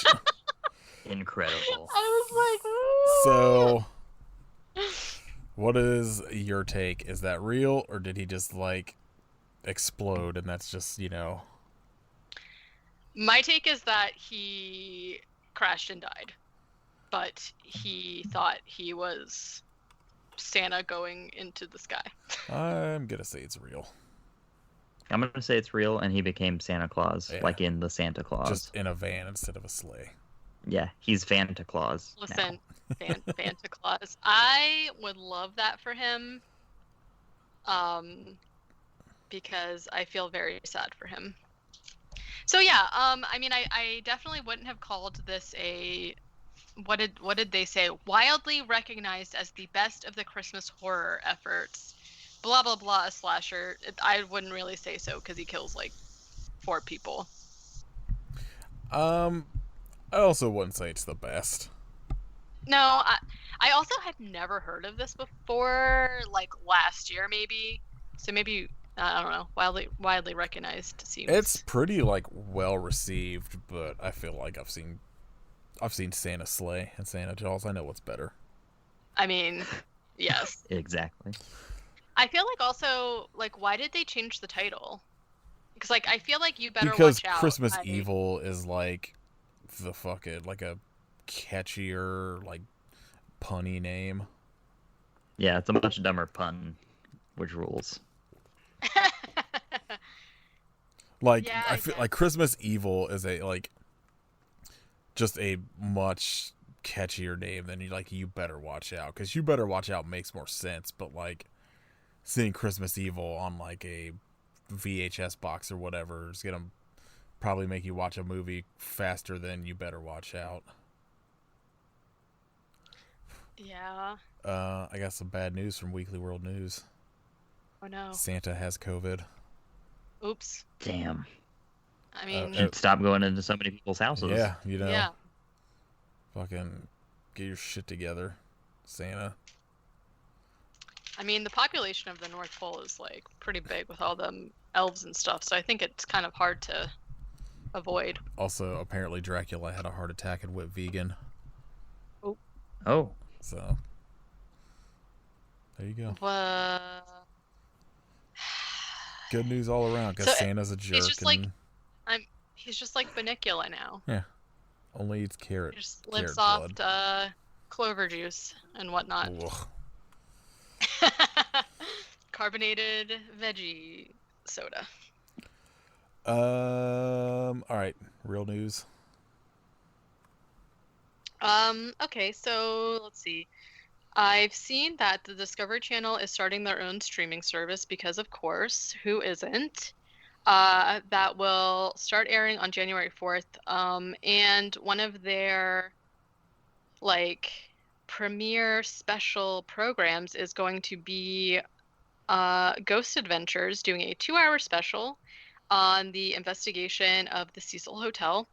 Incredible. I was like, So, what is your take? Is that real, or did he just like explode and that's just, my take is that he crashed and died, but he thought he was Santa going into the sky. I'm gonna say it's real. I'm going to say it's real, and he became Santa Claus, Yeah. like in the Santa Claus. Just in a van instead of a sleigh. Yeah, he's Fanta Claus. Listen, Santa Claus. I would love that for him, because I feel very sad for him. So yeah, I mean, I definitely wouldn't have called this a, what did they say? Wildly recognized as the best of the Christmas horror efforts. Blah blah blah, a slasher. I wouldn't really say so because he kills like 4 people. I also wouldn't say it's the best. No, I also had never heard of this before, like last year maybe. So maybe, I don't know, widely recognized seems. It's pretty like well received, but I feel like I've seen Santa Sleigh and Santa Jaws. I know what's better. I mean, yes. Exactly. I feel like also, like, why did they change the title? Because like I feel like you better Because watch out. Christmas Evil is like the fucking like a catchier, like punny name. Yeah, it's a much dumber pun, which rules. Like Yeah, I I feel guess. like Christmas Evil is a like just a much catchier name than you better watch out, because you better watch out makes more sense. But like seeing Christmas Evil on like a VHS box or whatever is gonna probably make you watch a movie faster than you better watch out. Yeah. I got some bad news from Weekly World News. Oh no. Santa has COVID. Oops. Damn. I mean, Should stop going into so many people's houses. Yeah, yeah. fucking get your shit together, Santa. I mean, the population of the North Pole is like pretty big with all them elves and stuff, so I think it's kind of hard to avoid. Also, apparently Dracula had a heart attack and went vegan. Oh, So there you go. good news all around because So Santa's a jerk. he's just like Bunnicula now. Yeah. Only eats carrot. He just lives carrot off clover juice and whatnot. Carbonated veggie soda. All right. Real news. Okay, so let's see. I've seen that the Discovery Channel is starting their own streaming service because, of course, who isn't? That will start airing on January 4th. And one of their like premiere special programs is going to be Ghost Adventures doing a 2-hour special on the investigation of the Cecil Hotel,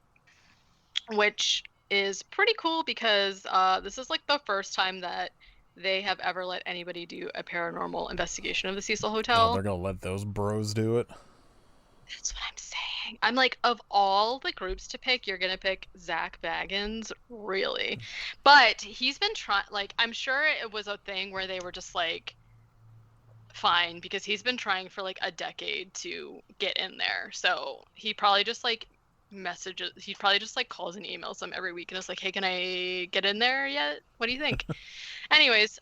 which is pretty cool because this is like the first time that they have ever let anybody do a paranormal investigation of the Cecil Hotel. Oh, they're gonna let those bros do it. That's what I'm saying. I'm like, of all the groups to pick, you're gonna pick Zach Baggins, really? But he's been trying. Like, I'm sure it was a thing where they were just like, fine, because he's been trying for like a decade to get in there. So he probably just like messages. He probably just like calls and emails them every week and is like, hey, can I get in there yet? What do you think? Anyways,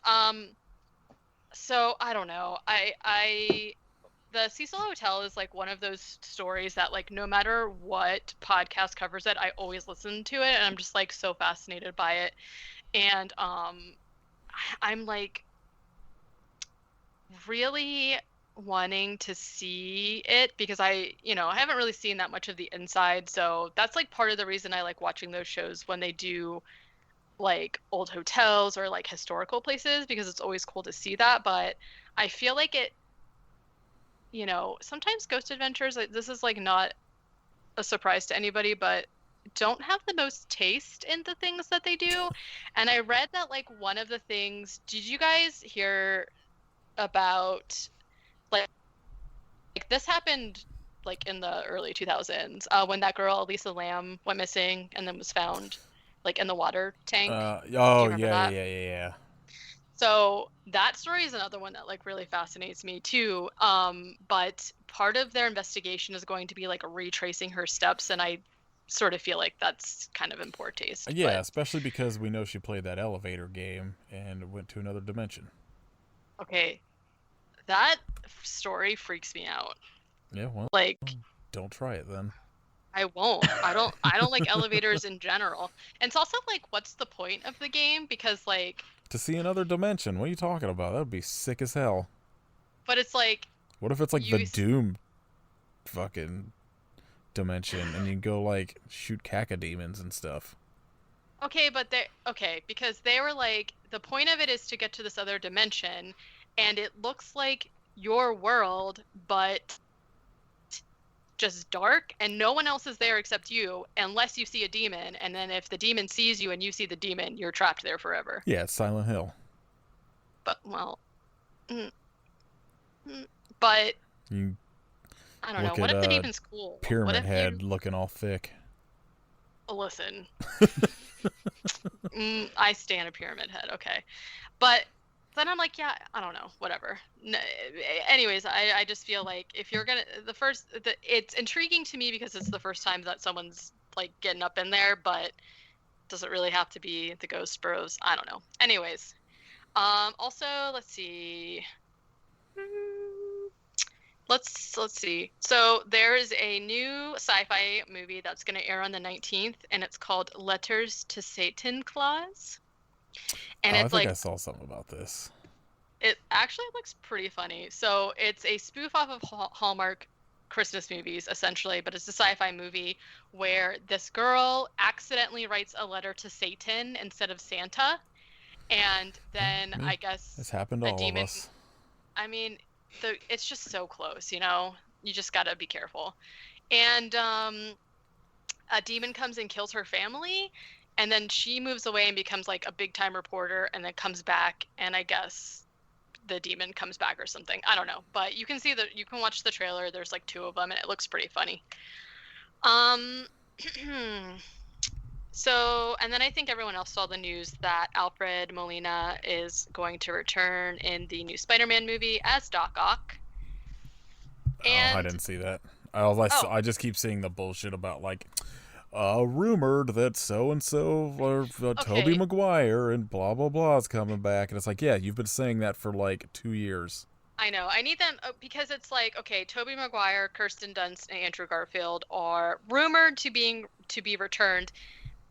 so I don't know. The Cecil Hotel is like one of those stories that like no matter what podcast covers it, I always listen to it and I'm just like so fascinated by it. And I'm like really wanting to see it because I haven't really seen that much of the inside, so that's like part of the reason I like watching those shows when they do like old hotels or like historical places, because it's always cool to see that. But I feel like it, sometimes Ghost Adventures, like, this is like not a surprise to anybody, but don't have the most taste in the things that they do. And I read that like one of the things, did you guys hear about like this happened like in the early 2000s when that girl Elisa Lam went missing and then was found like in the water tank? Yeah. So that story is another one that like really fascinates me too. But part of their investigation is going to be like retracing her steps, and I sort of feel like that's kind of in poor taste. Yeah, but... especially because we know she played that elevator game and went to another dimension. Okay, that story freaks me out. Yeah, well, like, don't try it then. I won't. I don't like elevators in general. And it's also like, what's the point of the game? Because like, to see another dimension. What are you talking about? That'd be sick as hell. But it's like, what if it's like the Doom fucking dimension and you go like shoot cacodemons and stuff? Okay, but because they were like, the point of it is to get to this other dimension, and it looks like your world, but just dark, and no one else is there except you, unless you see a demon, and then if the demon sees you and you see the demon, you're trapped there forever. Yeah, it's Silent Hill. But, well... but... I don't know. What if the demon's cool? Pyramid Head looking all thick. Listen. I stand a Pyramid Head, okay. But then I'm like, yeah, I don't know, whatever. Anyways, I just feel like if you're gonna, it's intriguing to me because it's the first time that someone's like getting up in there, but does it really have to be the Ghost Bros? I don't know. Anyways, also, let's see. Let's see. So there is a new sci-fi movie that's going to air on the 19th, and it's called Letters to Satan Claus. And it's I think I saw something about this. It actually looks pretty funny. So it's a spoof off of Hallmark Christmas movies, essentially, but it's a sci-fi movie where this girl accidentally writes a letter to Satan instead of Santa, and then I guess it's happened to all of us. I mean, it's just so close, you just gotta be careful. And a demon comes and kills her family, and then she moves away and becomes like a big time reporter, and then comes back, and I guess the demon comes back or something. I don't know, but you can watch the trailer. There's like 2 of them, and it looks pretty funny. So, and then I think everyone else saw the news that Alfred Molina is going to return in the new Spider-Man movie as Doc Ock. I And didn't see that. oh, I just keep seeing the bullshit about like, rumored that so and so or Toby okay. Maguire and blah blah blah is coming back, and it's like, yeah, you've been saying that for like 2 years. I know. I need them because it's like, okay, Tobey Maguire, Kirsten Dunst, and Andrew Garfield are rumored to be returned,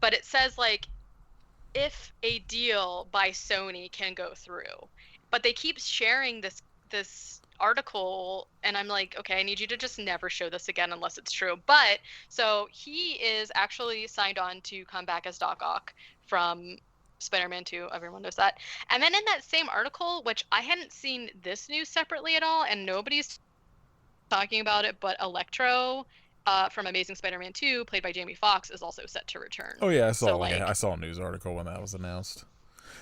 but it says like if a deal by Sony can go through. But they keep sharing this article and I'm like, okay, I need you to just never show this again unless it's true. But so he is actually signed on to come back as Doc Ock from Spider-Man 2. Everyone knows that. And then in that same article, which I hadn't seen this news separately at all, and nobody's talking about it, but Electro from Amazing Spider-Man 2, played by Jamie Foxx, is also set to return. Oh yeah, So like, I saw a news article when that was announced.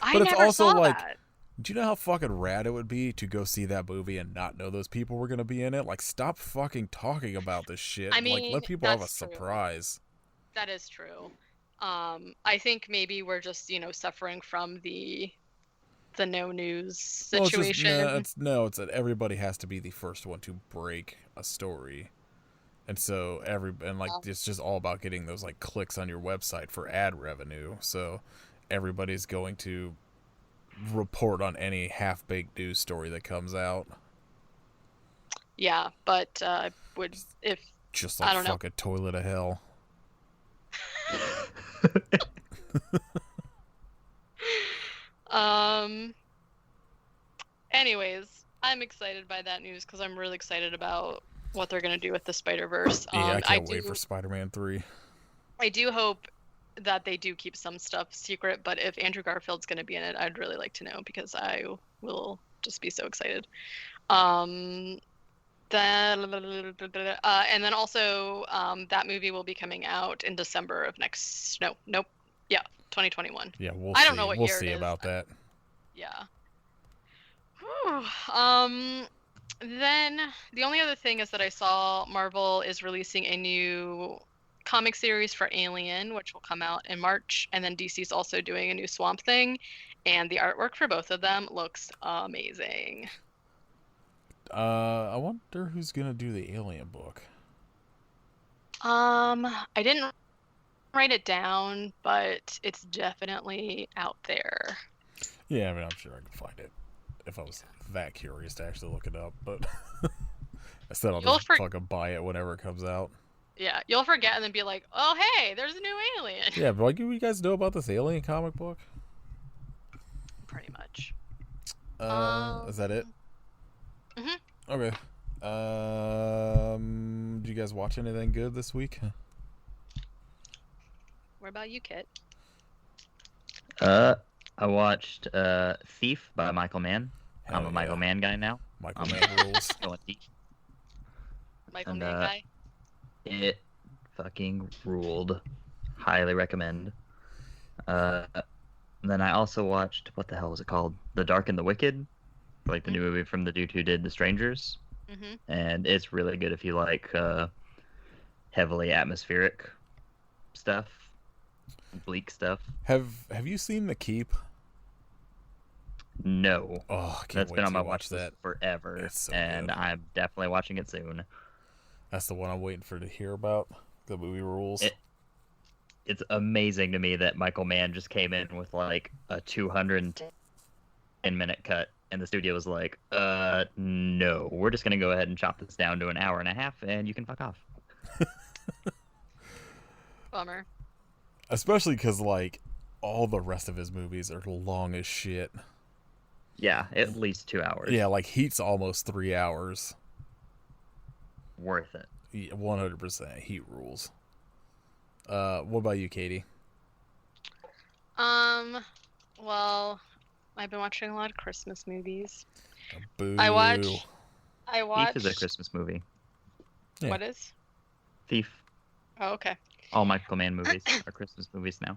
I But it's never also saw like, that. do you know how fucking rad it would be to go see that movie and not know those people were gonna be in it? Like, stop fucking talking about this shit. I Like, mean, let people have a that's true. surprise. That is true. I think maybe we're just, suffering from the no news Well, it's just situation. it's that everybody has to be the first one to break a story. And so it's just all about getting those like clicks on your website for ad revenue. So everybody's going to report on any half-baked news story that comes out. Yeah, but would if Just I like don't know. fucking toilet of hell. Um. Anyways, I'm excited by that news because I'm really excited about what they're gonna do with the Spider-Verse. Yeah, I I can't wait for Spider-Man 3. I do hope that they do keep some stuff secret, but if Andrew Garfield's gonna be in it, I'd really like to know because I will just be so excited. Um, and then also that movie will be coming out in December of nope, yeah, 2021. Yeah, I don't know what We'll year it see is. about that. Yeah. Whew. Then the only other thing is that I saw Marvel is releasing a new comic series for Alien, which will come out in March, and then DC's also doing a new Swamp Thing, and the artwork for both of them looks amazing. I wonder who's gonna do the Alien book. I didn't write it down, but it's definitely out there. Yeah, I mean, I'm sure I can find it if I was that curious to actually look it up. But instead, I'll just fucking buy it whenever it comes out. Yeah, you'll forget and then be like, "Oh, hey, there's a new Alien." Yeah, but like, you guys know about this Alien comic book? Pretty much. Is that it? Mhm. Okay. Did you guys watch anything good this week? What about you, Kit? I watched Thief by Michael Mann. Hell I'm a Michael Mann guy now. Michael Mann rules. Going deep. Michael Mann guy? It fucking ruled. Highly recommend. Then I also watched, what the hell was it called? The Dark and the Wicked, like the new movie from the dude who did The Strangers. Mm-hmm. And it's really good if you like heavily atmospheric stuff, bleak stuff. Have you seen The Keep? No. Oh, I can't That's wait been on to my watch watch list forever, It's so and good. I'm definitely watching it soon. That's the one I'm waiting for to hear about. The movie rules. It's amazing to me that Michael Mann just came in with like a 210-minute cut, and the studio was like, no, we're just gonna go ahead and chop this down to an hour and a half, and you can fuck off. Bummer. Especially because, like, all the rest of his movies are long as shit. Yeah, at least 2 hours. Yeah, like Heat's almost 3 hours. Worth it. Yeah, 100%. Heat rules. What about you, Katie? Well, I've been watching a lot of Christmas movies. Boo. I watched. Thief is a Christmas movie. Yeah. What is? Thief. Oh, okay. All Michael Mann movies are Christmas movies now.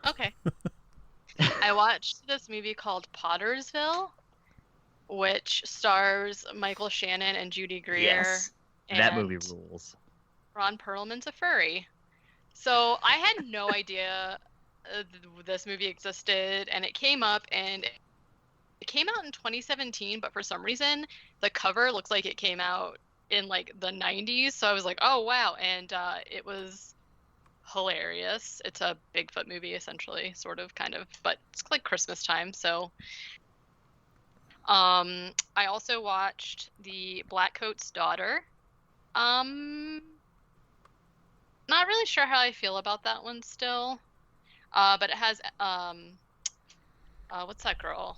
Okay. I watched this movie called Pottersville, which stars Michael Shannon and Judy Greer. Yes. That and movie rules. Ron Perlman's a furry. So I had no idea this movie existed, and it came up, and it came out in 2017, but for some reason, the cover looks like it came out in like the 90s, so I was like, oh wow, and it was hilarious. It's a Bigfoot movie essentially, sort of, kind of, but it's like Christmas time. So I also watched The Blackcoat's Daughter. Not really sure how I feel about that one still. But it has what's that girl?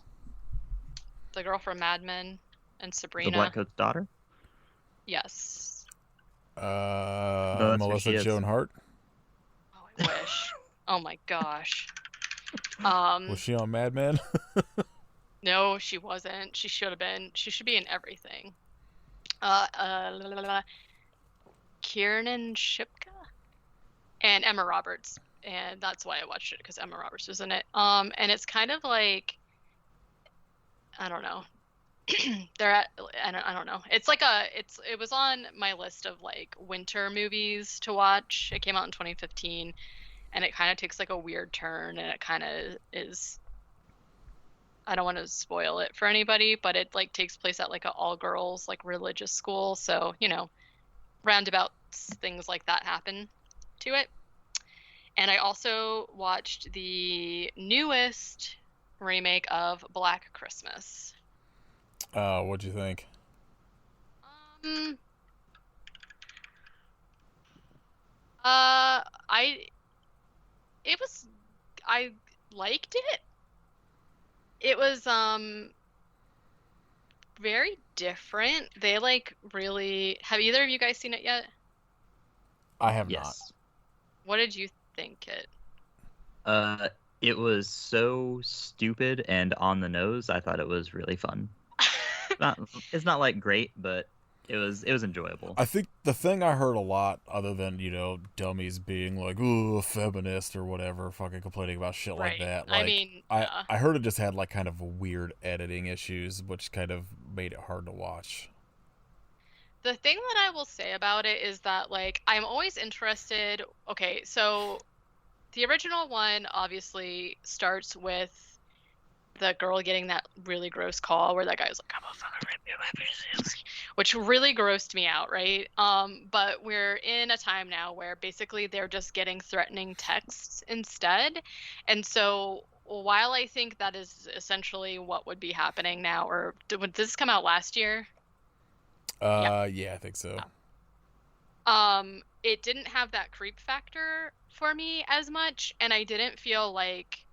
The girl from Mad Men and Sabrina. The Blackcoat's Daughter? Yes. No, that's who Melissa she is. Joan Hart. Oh, I wish. Oh my gosh. Was she on Mad Men? No, she wasn't. She should have been. She should be in everything. Kiernan Shipka and Emma Roberts, and that's why I watched it, because Emma Roberts was in it. And it's kind of like, I don't know. I don't know. It's like it was on my list of like winter movies to watch. It came out in 2015, and it kind of takes like a weird turn, and it kind of is. I don't want to spoil it for anybody, but it like takes place at like an all girls like religious school, so roundabout things like that happen to it. And I also watched the newest remake of Black Christmas. What'd you think? I liked it. It was very different. They like really. Have either of you guys seen it yet? I have Yes. What did you think it? It was so stupid and on the nose. I thought it was really fun. It's not like great, but it was enjoyable. I think the thing I heard a lot, other than dummies being like, "Ooh, feminist" or whatever, fucking complaining about shit like Right. that. I Like, mean, I heard it just had like kind of weird editing issues, which kind of made it hard to watch. the thing that I will say about it is that like I'm always interested. Okay, so the original one obviously starts with the girl getting that really gross call where that guy was like, "I'm gonna fucking rip you my business," which really grossed me out, right? But we're in a time now where basically they're just getting threatening texts instead, and so while I think that is essentially what would be happening now, or would this come out last year? Yeah, I think so. It didn't have that creep factor for me as much, and I didn't feel like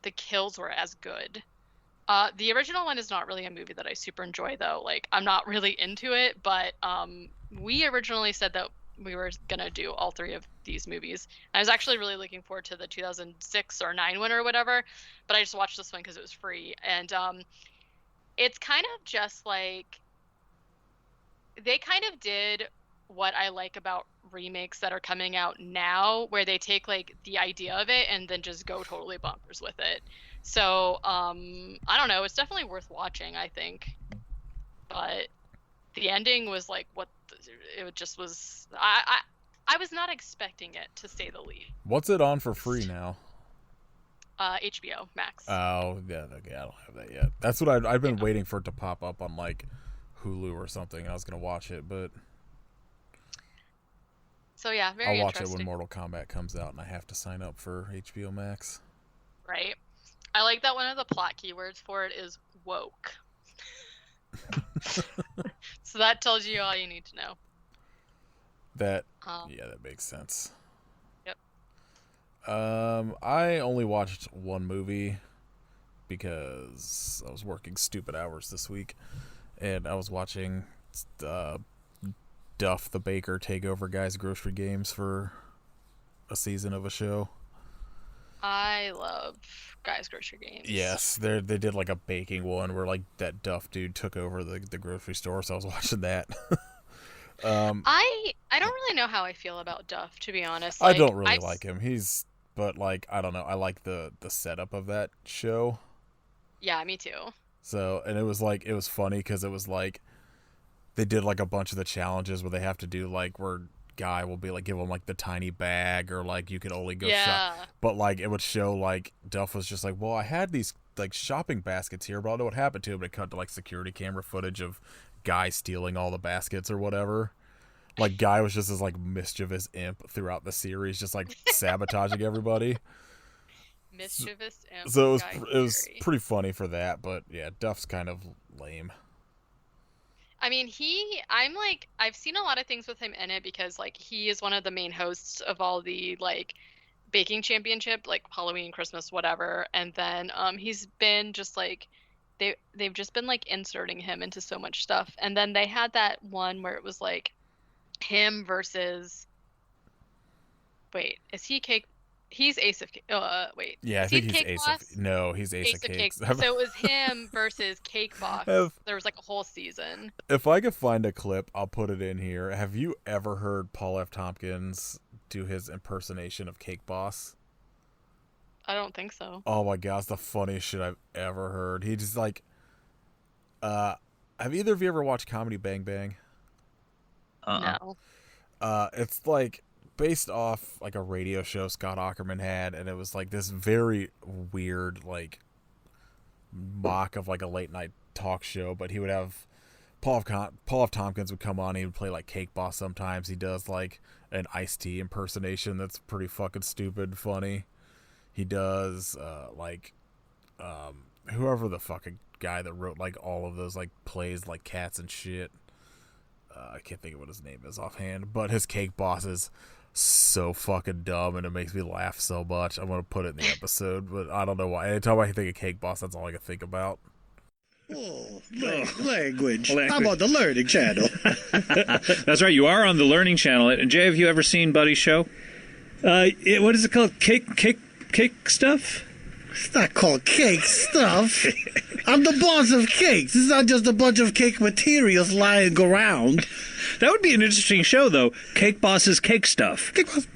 the kills were as good. The original one is not really a movie that I super enjoy, though. Like, I'm not really into it, but we originally said that we were gonna do all three of these movies. I was actually really looking forward to the 2006 or 9 one or whatever, but I just watched this one because it was free, and it's kind of just like they kind of did what I like about remakes that are coming out now, where they take like the idea of it and then just go totally bonkers with it. So I don't know, it's definitely worth watching, I think, but the ending was like it just was. I was not expecting it, to say the least. What's it on for free now? HBO Max. Oh, yeah, okay, I don't have that yet. That's what I've been waiting for it to pop up on like Hulu or something. I was gonna watch it, but So yeah, very I'll watch it interesting. when Mortal Kombat comes out, and I have to sign up for HBO Max. Right. I like that one of the plot keywords for it is woke. So that tells you all you need to know. That makes sense. Yep. I only watched one movie because I was working stupid hours this week, and I was watching Duff the Baker take over Guys Grocery Games for a season of a show. I love Guys Grocery Games. Yes, they did like a baking one where like that Duff dude took over the grocery store, so I was watching that. I don't really know how I feel about Duff, to be honest. I don't really like him. But like, I don't know. I like the setup of that show. Yeah, me too. So, and it was funny because it was like they did like a bunch of the challenges where they have to do like where guy will be like give him like the tiny bag, or like you could only go shop, but like it would show like Duff was just like, well, I had these like shopping baskets here, but I don't know what happened to them. But it cut to like security camera footage of Guy stealing all the baskets or whatever. Like, Guy was just this, like, mischievous imp throughout the series, just, like, sabotaging everybody. Mischievous imp. So Guy it was Fieri. pretty funny for that, but yeah, Duff's kind of lame. I mean, I've seen a lot of things with him in it because, like, he is one of the main hosts of all the, like, baking championship, like, Halloween, Christmas, whatever. And then he's been just, like, they've just been, like, inserting him into so much stuff. And then they had that one where it was, like, him versus... Wait, is he Cake... He's Ace of Cake. Wait. Yeah, I is he think he's Cake Ace Boss? of... No, he's Ace of Cake. Cakes. So it was him versus Cake Boss. There was, like, a whole season. If I could find a clip, I'll put it in here. Have you ever heard Paul F. Tompkins do his impersonation of Cake Boss? I don't think so. Oh my gosh, the funniest shit I've ever heard. He just, like... have either of you ever watched Comedy Bang Bang? No. It's, like... based off like a radio show Scott Aukerman had, and it was like this very weird like mock of like a late night talk show, but he would have Paul F. Tompkins would come on, he would play like Cake Boss sometimes. He does like an Ice-T impersonation that's pretty fucking stupid funny. He does whoever the fucking guy that wrote like all of those like plays like Cats and shit. I can't think of what his name is offhand, but his Cake Boss is so fucking dumb and it makes me laugh so much. I'm gonna put it in the episode, but I don't know why. Anytime I think of Cake Boss, that's all I can think about. Oh, language. How about the Learning Channel? That's right, you are on the Learning Channel. And Jay, have you ever seen Buddy's show? What is it called? Cake stuff? It's not called cake stuff. I'm the boss of cakes. It's not just a bunch of cake materials lying around. That would be an interesting show, though. Cake Boss's Cake Stuff. Cake Boss.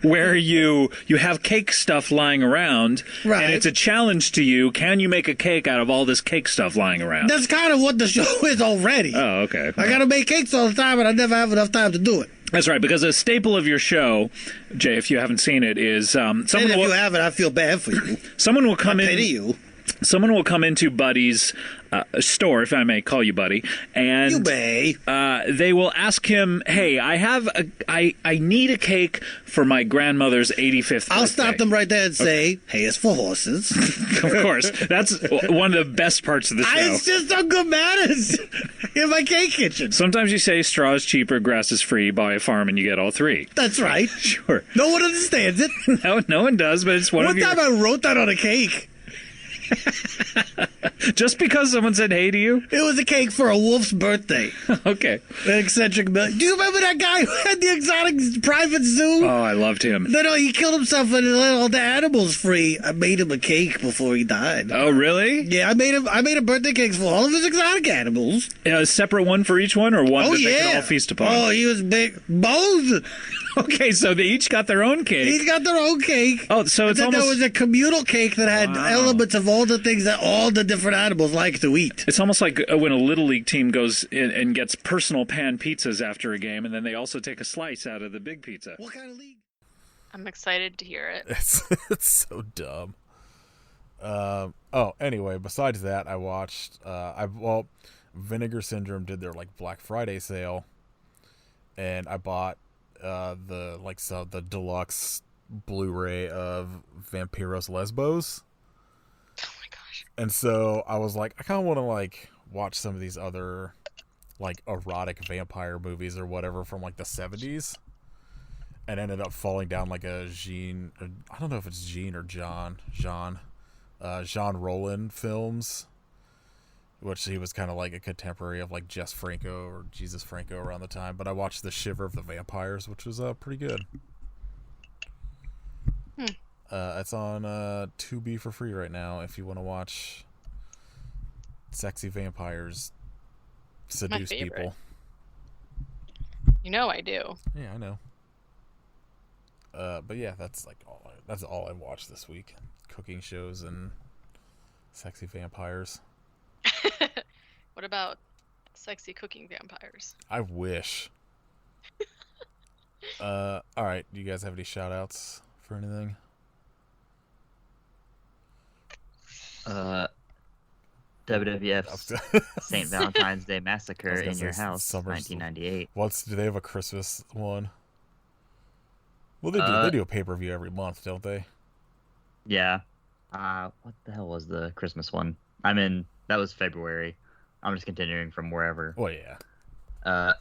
Where you have cake stuff lying around, right. And it's a challenge to you. Can you make a cake out of all this cake stuff lying around? That's kind of what the show is already. Oh, okay. I gotta make cakes all the time, and I never have enough time to do it. That's right, because a staple of your show, Jay, if you haven't seen it, is and if you haven't, I feel bad for you. Someone will come I in. pity you. Someone will come into Buddy's store, if I may call you Buddy, and you may. They will ask him, "Hey, I need a cake for my grandmother's 85th birthday." I'll stop them right there and say, "Hey, it's for horses." Of course, that's one of the best parts of the show. It's just on good manners in my cake kitchen. Sometimes you say, "Straw is cheaper, grass is free. Buy a farm and you get all three." That's right. Sure. No one understands it. No one does, but it's one of your... One time I wrote that on a cake. Just because someone said hey to you? It was a cake for a wolf's birthday. Okay. An eccentric million. Do you remember that guy who had the exotic private zoo? Oh, I loved him. No, he killed himself and let all the animals free. I made him a cake before he died. Oh, really? Yeah, I made a birthday cake for all of his exotic animals. A separate one for each one, or one that they could all feast upon? Oh, he was big. Both. Okay, so they each got their own cake. He's got their own cake. Oh, so it's almost... There was a communal cake that had elements of all the things that all the different animals like to eat. It's almost like when a Little League team goes in and gets personal pan pizzas after a game, and then they also take a slice out of the big pizza. What kind of league? I'm excited to hear it. It's so dumb. Anyway, besides that, I watched... Vinegar Syndrome did their like Black Friday sale, and I bought the deluxe Blu-ray of Vampiros Lesbos. Oh my gosh. And so I was like, I kind of want to like watch some of these other like erotic vampire movies or whatever from like the 70s, and ended up falling down like a I don't know if it's Jean Rollin films, which he was kind of like a contemporary of like Jess Franco or Jesus Franco around the time. But I watched The Shiver of the Vampires, which was pretty good. It's on Tubi for free right now if you want to watch sexy vampires seduce people. You know I do. Yeah, I know. But yeah, that's all I watched this week. Cooking shows and sexy vampires. What about sexy cooking vampires? I wish. All right. Do you guys have any shout outs for anything? WWF's St. Valentine's Day Massacre in Your House, 1998. Do they have a Christmas one? Well, they do. They do a pay-per-view every month, don't they? Yeah. What the hell was the Christmas one? That was February. I'm just continuing from wherever. Oh, yeah.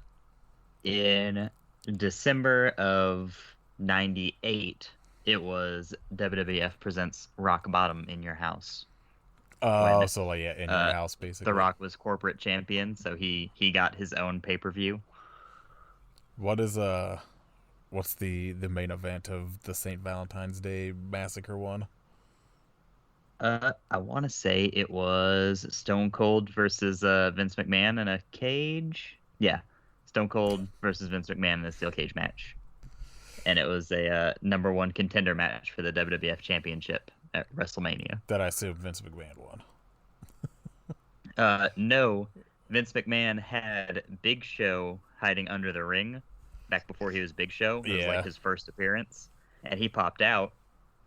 In December of 98, it was WWF presents Rock Bottom in Your House. Oh, so like in your house, basically. The Rock was corporate champion, so he got his own pay-per-view. What's the main event of the St. Valentine's Day Massacre one? I want to say it was Stone Cold versus Vince McMahon in a cage. Yeah, Stone Cold versus Vince McMahon in a steel cage match. And it was a number one contender match for the WWF Championship at WrestleMania. That I assume Vince McMahon won. No, Vince McMahon had Big Show hiding under the ring back before he was Big Show. It was like his first appearance. And he popped out,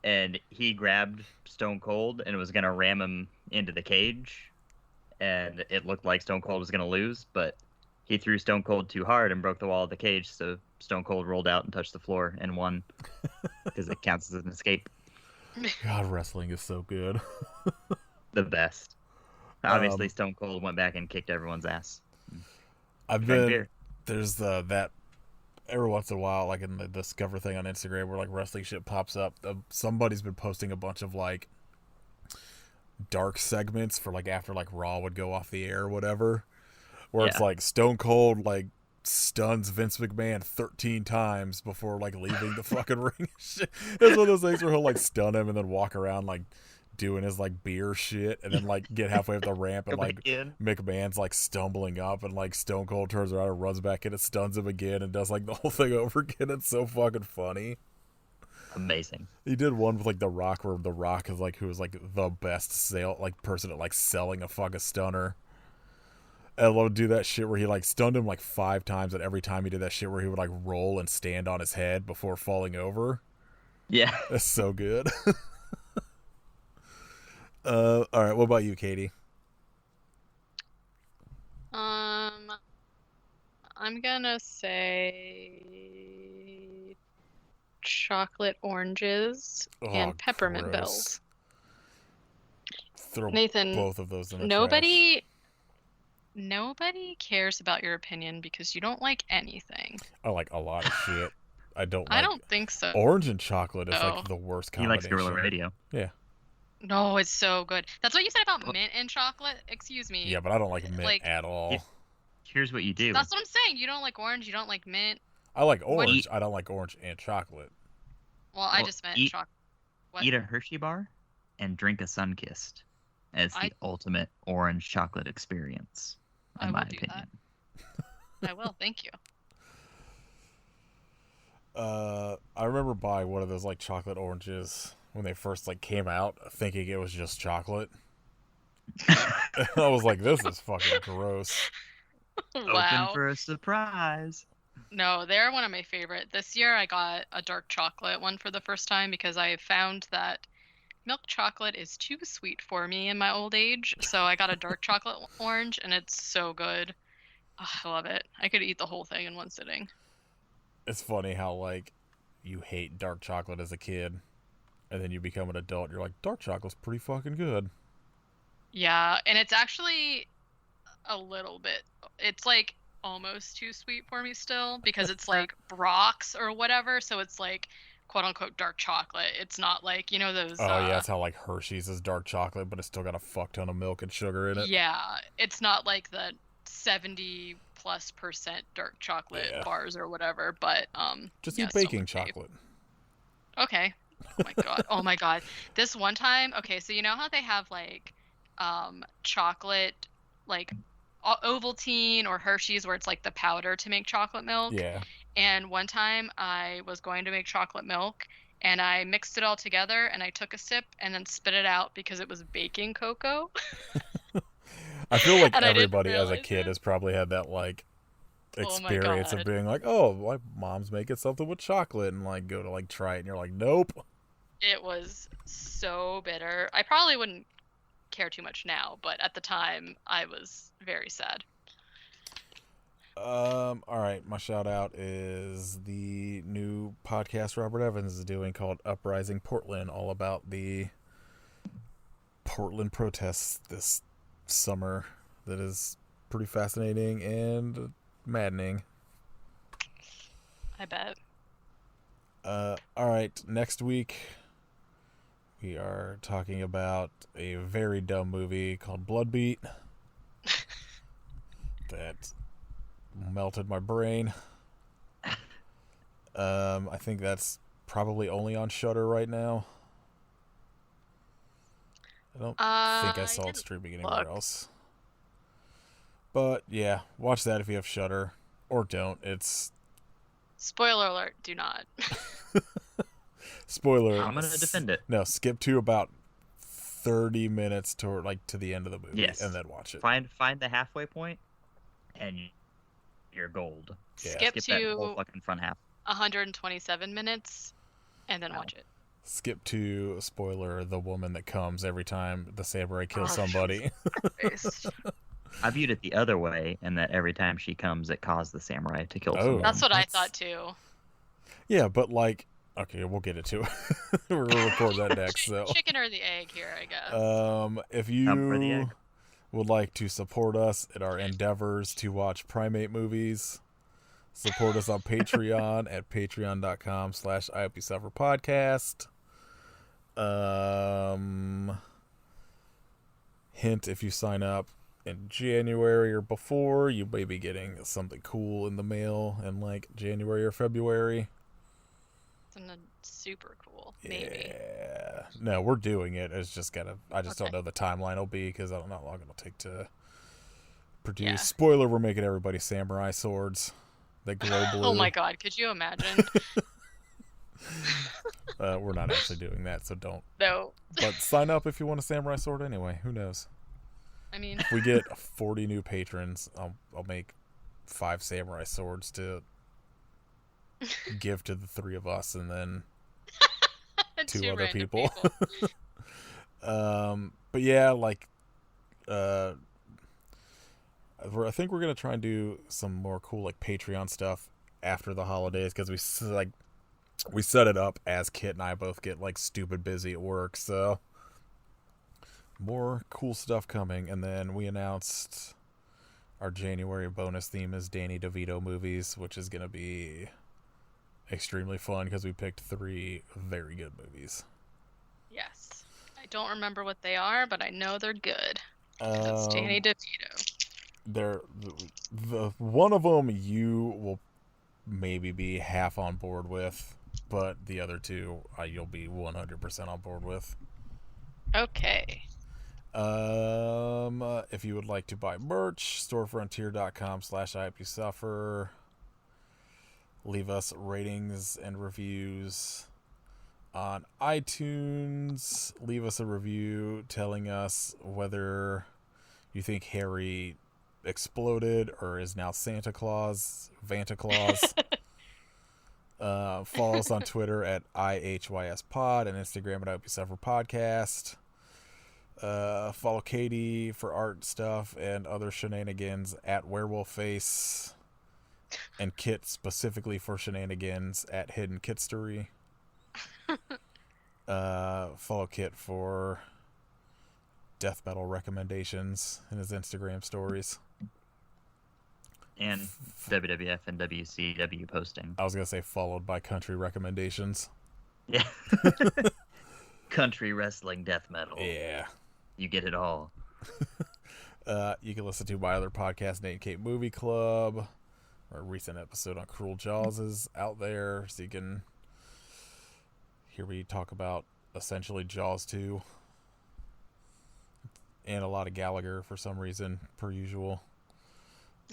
and he grabbed Stone Cold and was going to ram him into the cage. And it looked like Stone Cold was going to lose, but he threw Stone Cold too hard and broke the wall of the cage, so Stone Cold rolled out and touched the floor and won because it counts as an escape. God, wrestling is so good. The best. Obviously, Stone Cold went back and kicked everyone's ass. There's that every once in a while, like in the Discover thing on Instagram, where like wrestling shit pops up. Somebody's been posting a bunch of like dark segments for like after like Raw would go off the air or whatever, where it's like Stone Cold like stuns Vince McMahon 13 times before like leaving the fucking ring. It's one of those things where he'll like stun him and then walk around like doing his like beer shit and then like get halfway up the ramp and like McMahon's like stumbling up and like Stone Cold turns around and runs back in and stuns him again and does like the whole thing over again. It's so fucking funny. Amazing. He did one with like The Rock where The Rock is like who was like the best person at like selling a fucking stunner. And I love to do that shit where he like stunned him like 5 times, and every time he did that shit where he would like roll and stand on his head before falling over. Yeah. That's so good. All right, what about you, Katie? I'm gonna say chocolate oranges and peppermint gross. bells. Throw Nathan, both of those in the Nobody cares about your opinion because you don't like anything. I like a lot of shit. I don't think so. Orange and chocolate is like the worst He combination. likes Gorilla Radio. Yeah. No, it's so good. That's what you said about mint and chocolate? Excuse me. Yeah, but I don't like mint at all. Here's what you do. That's what I'm saying. You don't like orange, you don't like mint. I like orange. I don't like orange and chocolate. Well, I just meant chocolate. Eat a Hershey bar and drink a Sunkist. It's the ultimate orange chocolate experience, in my opinion. I will, thank you. I remember buying one of those like chocolate oranges when they first like came out, thinking it was just chocolate. I was like, this is fucking gross. Wow. Open for a surprise. No, they're one of my favorite. This year I got a dark chocolate one for the first time because I found that milk chocolate is too sweet for me in my old age. So I got a dark chocolate orange and it's so good. Oh, I love it. I could eat the whole thing in one sitting. It's funny how like you hate dark chocolate as a kid and then you become an adult and you're like, dark chocolate's pretty fucking good. Yeah, and it's actually a little bit, it's like almost too sweet for me still because it's like Brock's or whatever, so it's like quote unquote dark chocolate. It's not like, you know, those yeah, it's how like Hershey's is dark chocolate but it's still got a fuck ton of milk and sugar in it. Yeah, it's not like the 70+% dark chocolate bars or whatever, but just eat baking chocolate. Okay. Oh my god. Oh my god. This one time, okay, so you know how they have like chocolate like Ovaltine or Hershey's where it's like the powder to make chocolate milk? Yeah. And one time I was going to make chocolate milk and I mixed it all together and I took a sip and then spit it out because it was baking cocoa. I feel like everybody as a kid has probably had that like experience of being like, oh, my mom's making something with chocolate and like go to like try it and you're like, nope. It was so bitter. I probably wouldn't care too much now, but at the time I was very sad. All right, my shout out is the new podcast Robert Evans is doing called Uprising Portland, all about the Portland protests this summer. That is pretty fascinating and maddening. I bet. All right, next week we are talking about a very dumb movie called Bloodbeat that melted my brain. I think that's probably only on Shudder right now. I don't think I saw it streaming anywhere else. But yeah, watch that if you have Shudder, or don't. It's Spoiler alert, do not. spoiler. I'm gonna defend it. No, skip to about 30 minutes to the end of the movie, Yes. and then watch it. Find the halfway point, and you're gold. Yeah. Skip Skip that whole to fucking front half. 127 minutes, and then watch it. Skip to spoiler: the woman that comes every time the samurai kills Oh, somebody. I viewed it the other way, and that every time she comes, it caused the samurai to kill someone. That's what I That's- thought too. Yeah, but okay, we'll get it to. We're gonna record that next. So, Chicken or the egg here, I guess. if for the you egg. would like to support us in our endeavors to watch primate movies, support us on Patreon at patreon.com/IOPSufferPodcast. Hint: if you sign up in January or before, you may be getting something cool in the mail in January or February. Something super cool, maybe. Yeah. No, we're doing it. It's just I just don't Okay. know the timeline will be because I don't know how long it'll take to produce. Yeah. Spoiler: we're making everybody samurai swords that glow blue. Oh my god, could you imagine? We're not actually doing that, so don't. No. But sign up if you want a samurai sword anyway. Who knows? I mean, If we get 40 new patrons, I'll make 5 samurai swords to give to the 3 of us, and then 2 two other random people. But yeah, I think we're gonna try and do some more cool Patreon stuff after the holidays because we set it up as Kit and I both get stupid busy at work, so more cool stuff coming. And then we announced our January bonus theme is Danny DeVito movies, which is gonna be extremely fun because we picked 3 very good movies. Yes. I don't remember what they are, but I know they're good. It's Danny DeVito. The one of them you will maybe be half on board with, but the other 2 you'll be 100% on board with. Okay. If you would like to buy merch, storefrontier.com/IOPSuffer. Leave us ratings and reviews on iTunes. Leave us a review telling us whether you think Harry exploded or is now Vanta Claus. Follow us on Twitter at IHYSPod and Instagram at IOPSufferPodcast. Follow Katie for art stuff and other shenanigans at WerewolfFace, and Kit specifically for shenanigans at Hidden Kitstery. Follow Kit for death metal recommendations in his Instagram stories. And WWF and WCW posting. I was gonna say followed by country recommendations. Yeah. Country wrestling death metal. Yeah. You get it all. You can listen to my other podcast, Nate and Kate Movie Club. Our recent episode on Cruel Jaws is out there, so you can hear me talk about essentially Jaws 2 and a lot of Gallagher for some reason, per usual.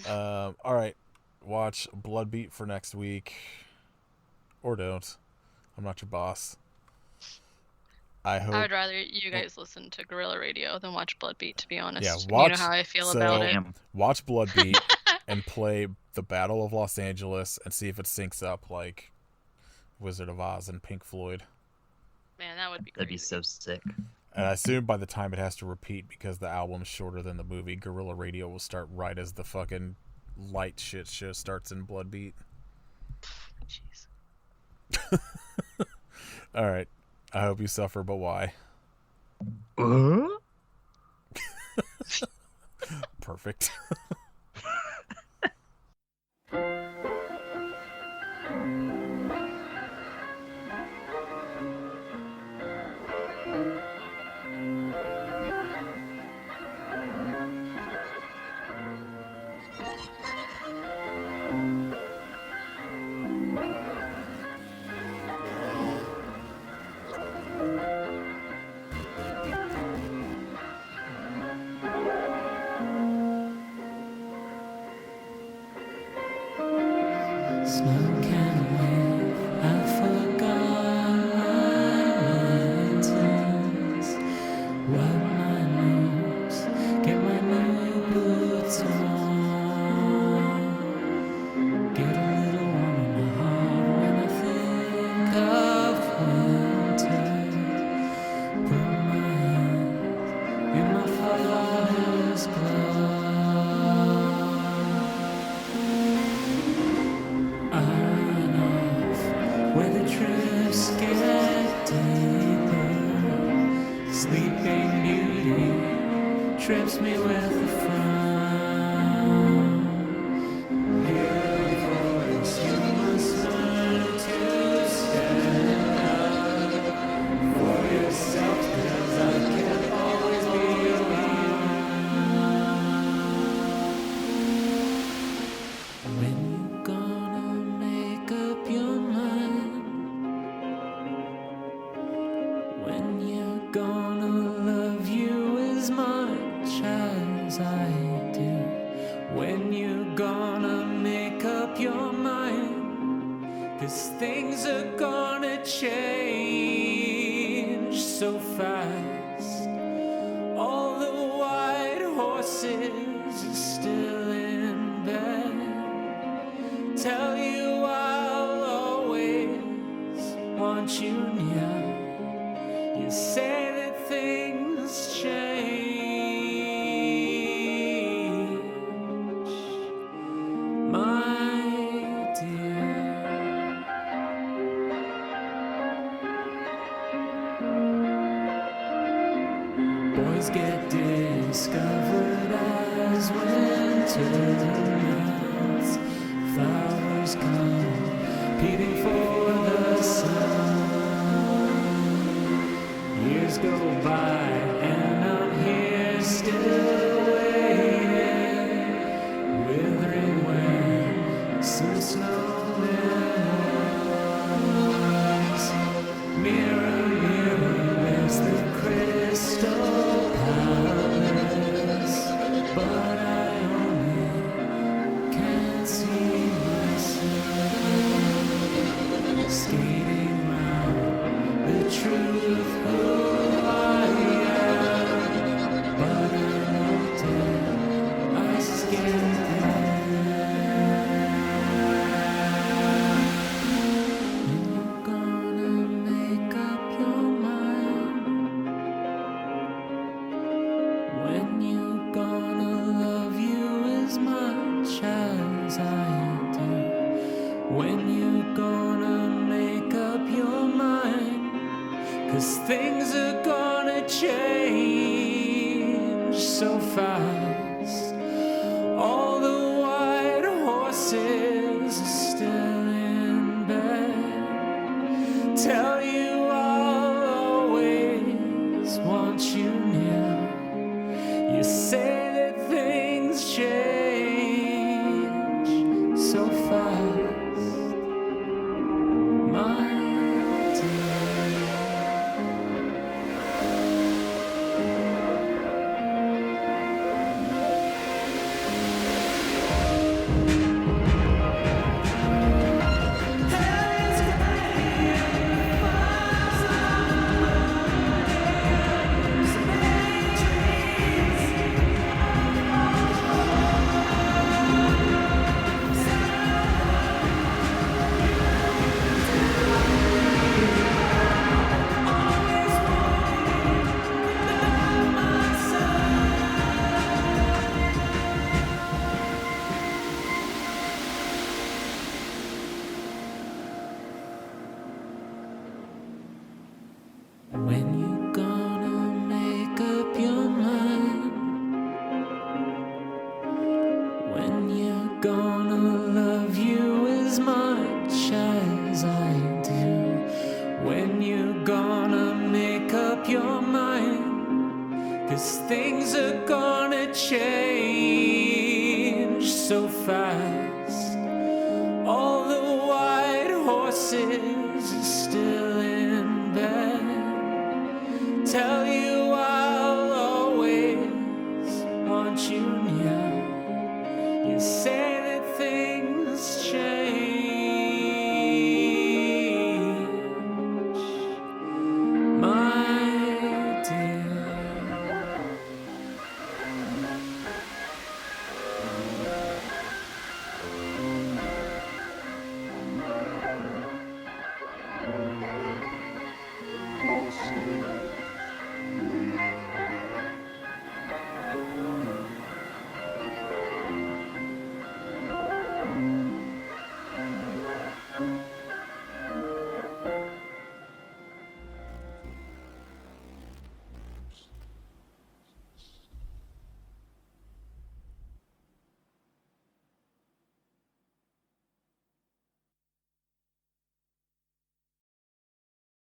All right, watch Bloodbeat for next week, or don't. I'm not your boss. I hope. I would rather you guys listen to Guerrilla Radio than watch Bloodbeat, to be honest. Yeah, You watch- know how I feel so- about it. Damn. Watch Bloodbeat and play the Battle of Los Angeles and see if it syncs up like Wizard of Oz and Pink Floyd. Man, that would be That'd be crazy. so sick. And I assume by the time it has to repeat, because the album's shorter than the movie, Guerrilla Radio will start right as the fucking light shit show starts in Bloodbeat. Jeez. Alright. I hope you suffer, but why? Perfect. Smoke and wave, I forgot my lanterns. Wipe my nose, get my new boots on. Get a little warm in my heart when I think of winter. Put my hand in my father's glove. Where the drifts get deeper, Sleeping Beauty trips me with a frown. Hear a voice, you must learn to stand up for yourself, 'cause I can't always be around. When you gonna make up your mind? When you're gonna love you as much as I do? When you're gonna make up your mind? 'Cause things are gonna change so fast. All the white horses are still in bed. Tell you I'll always want you near. You say that things change, my dear. Boys get discovered as winter melts. Flowers come peeping for the sun. Years go by and I'm here still waiting, withering when some snow melts. Mirror, mirror, where's the crystal palace? But I only can't see myself skating round the truth who I am. But I know dead, I skate there. When you gonna make up your mind? When you gonna love when you're gonna love you as much as I do, when you're gonna make up your mind. 'Cause things are gonna change so fast. All the white horses are still in bed. Tell you I'll always want you near. You say that things change.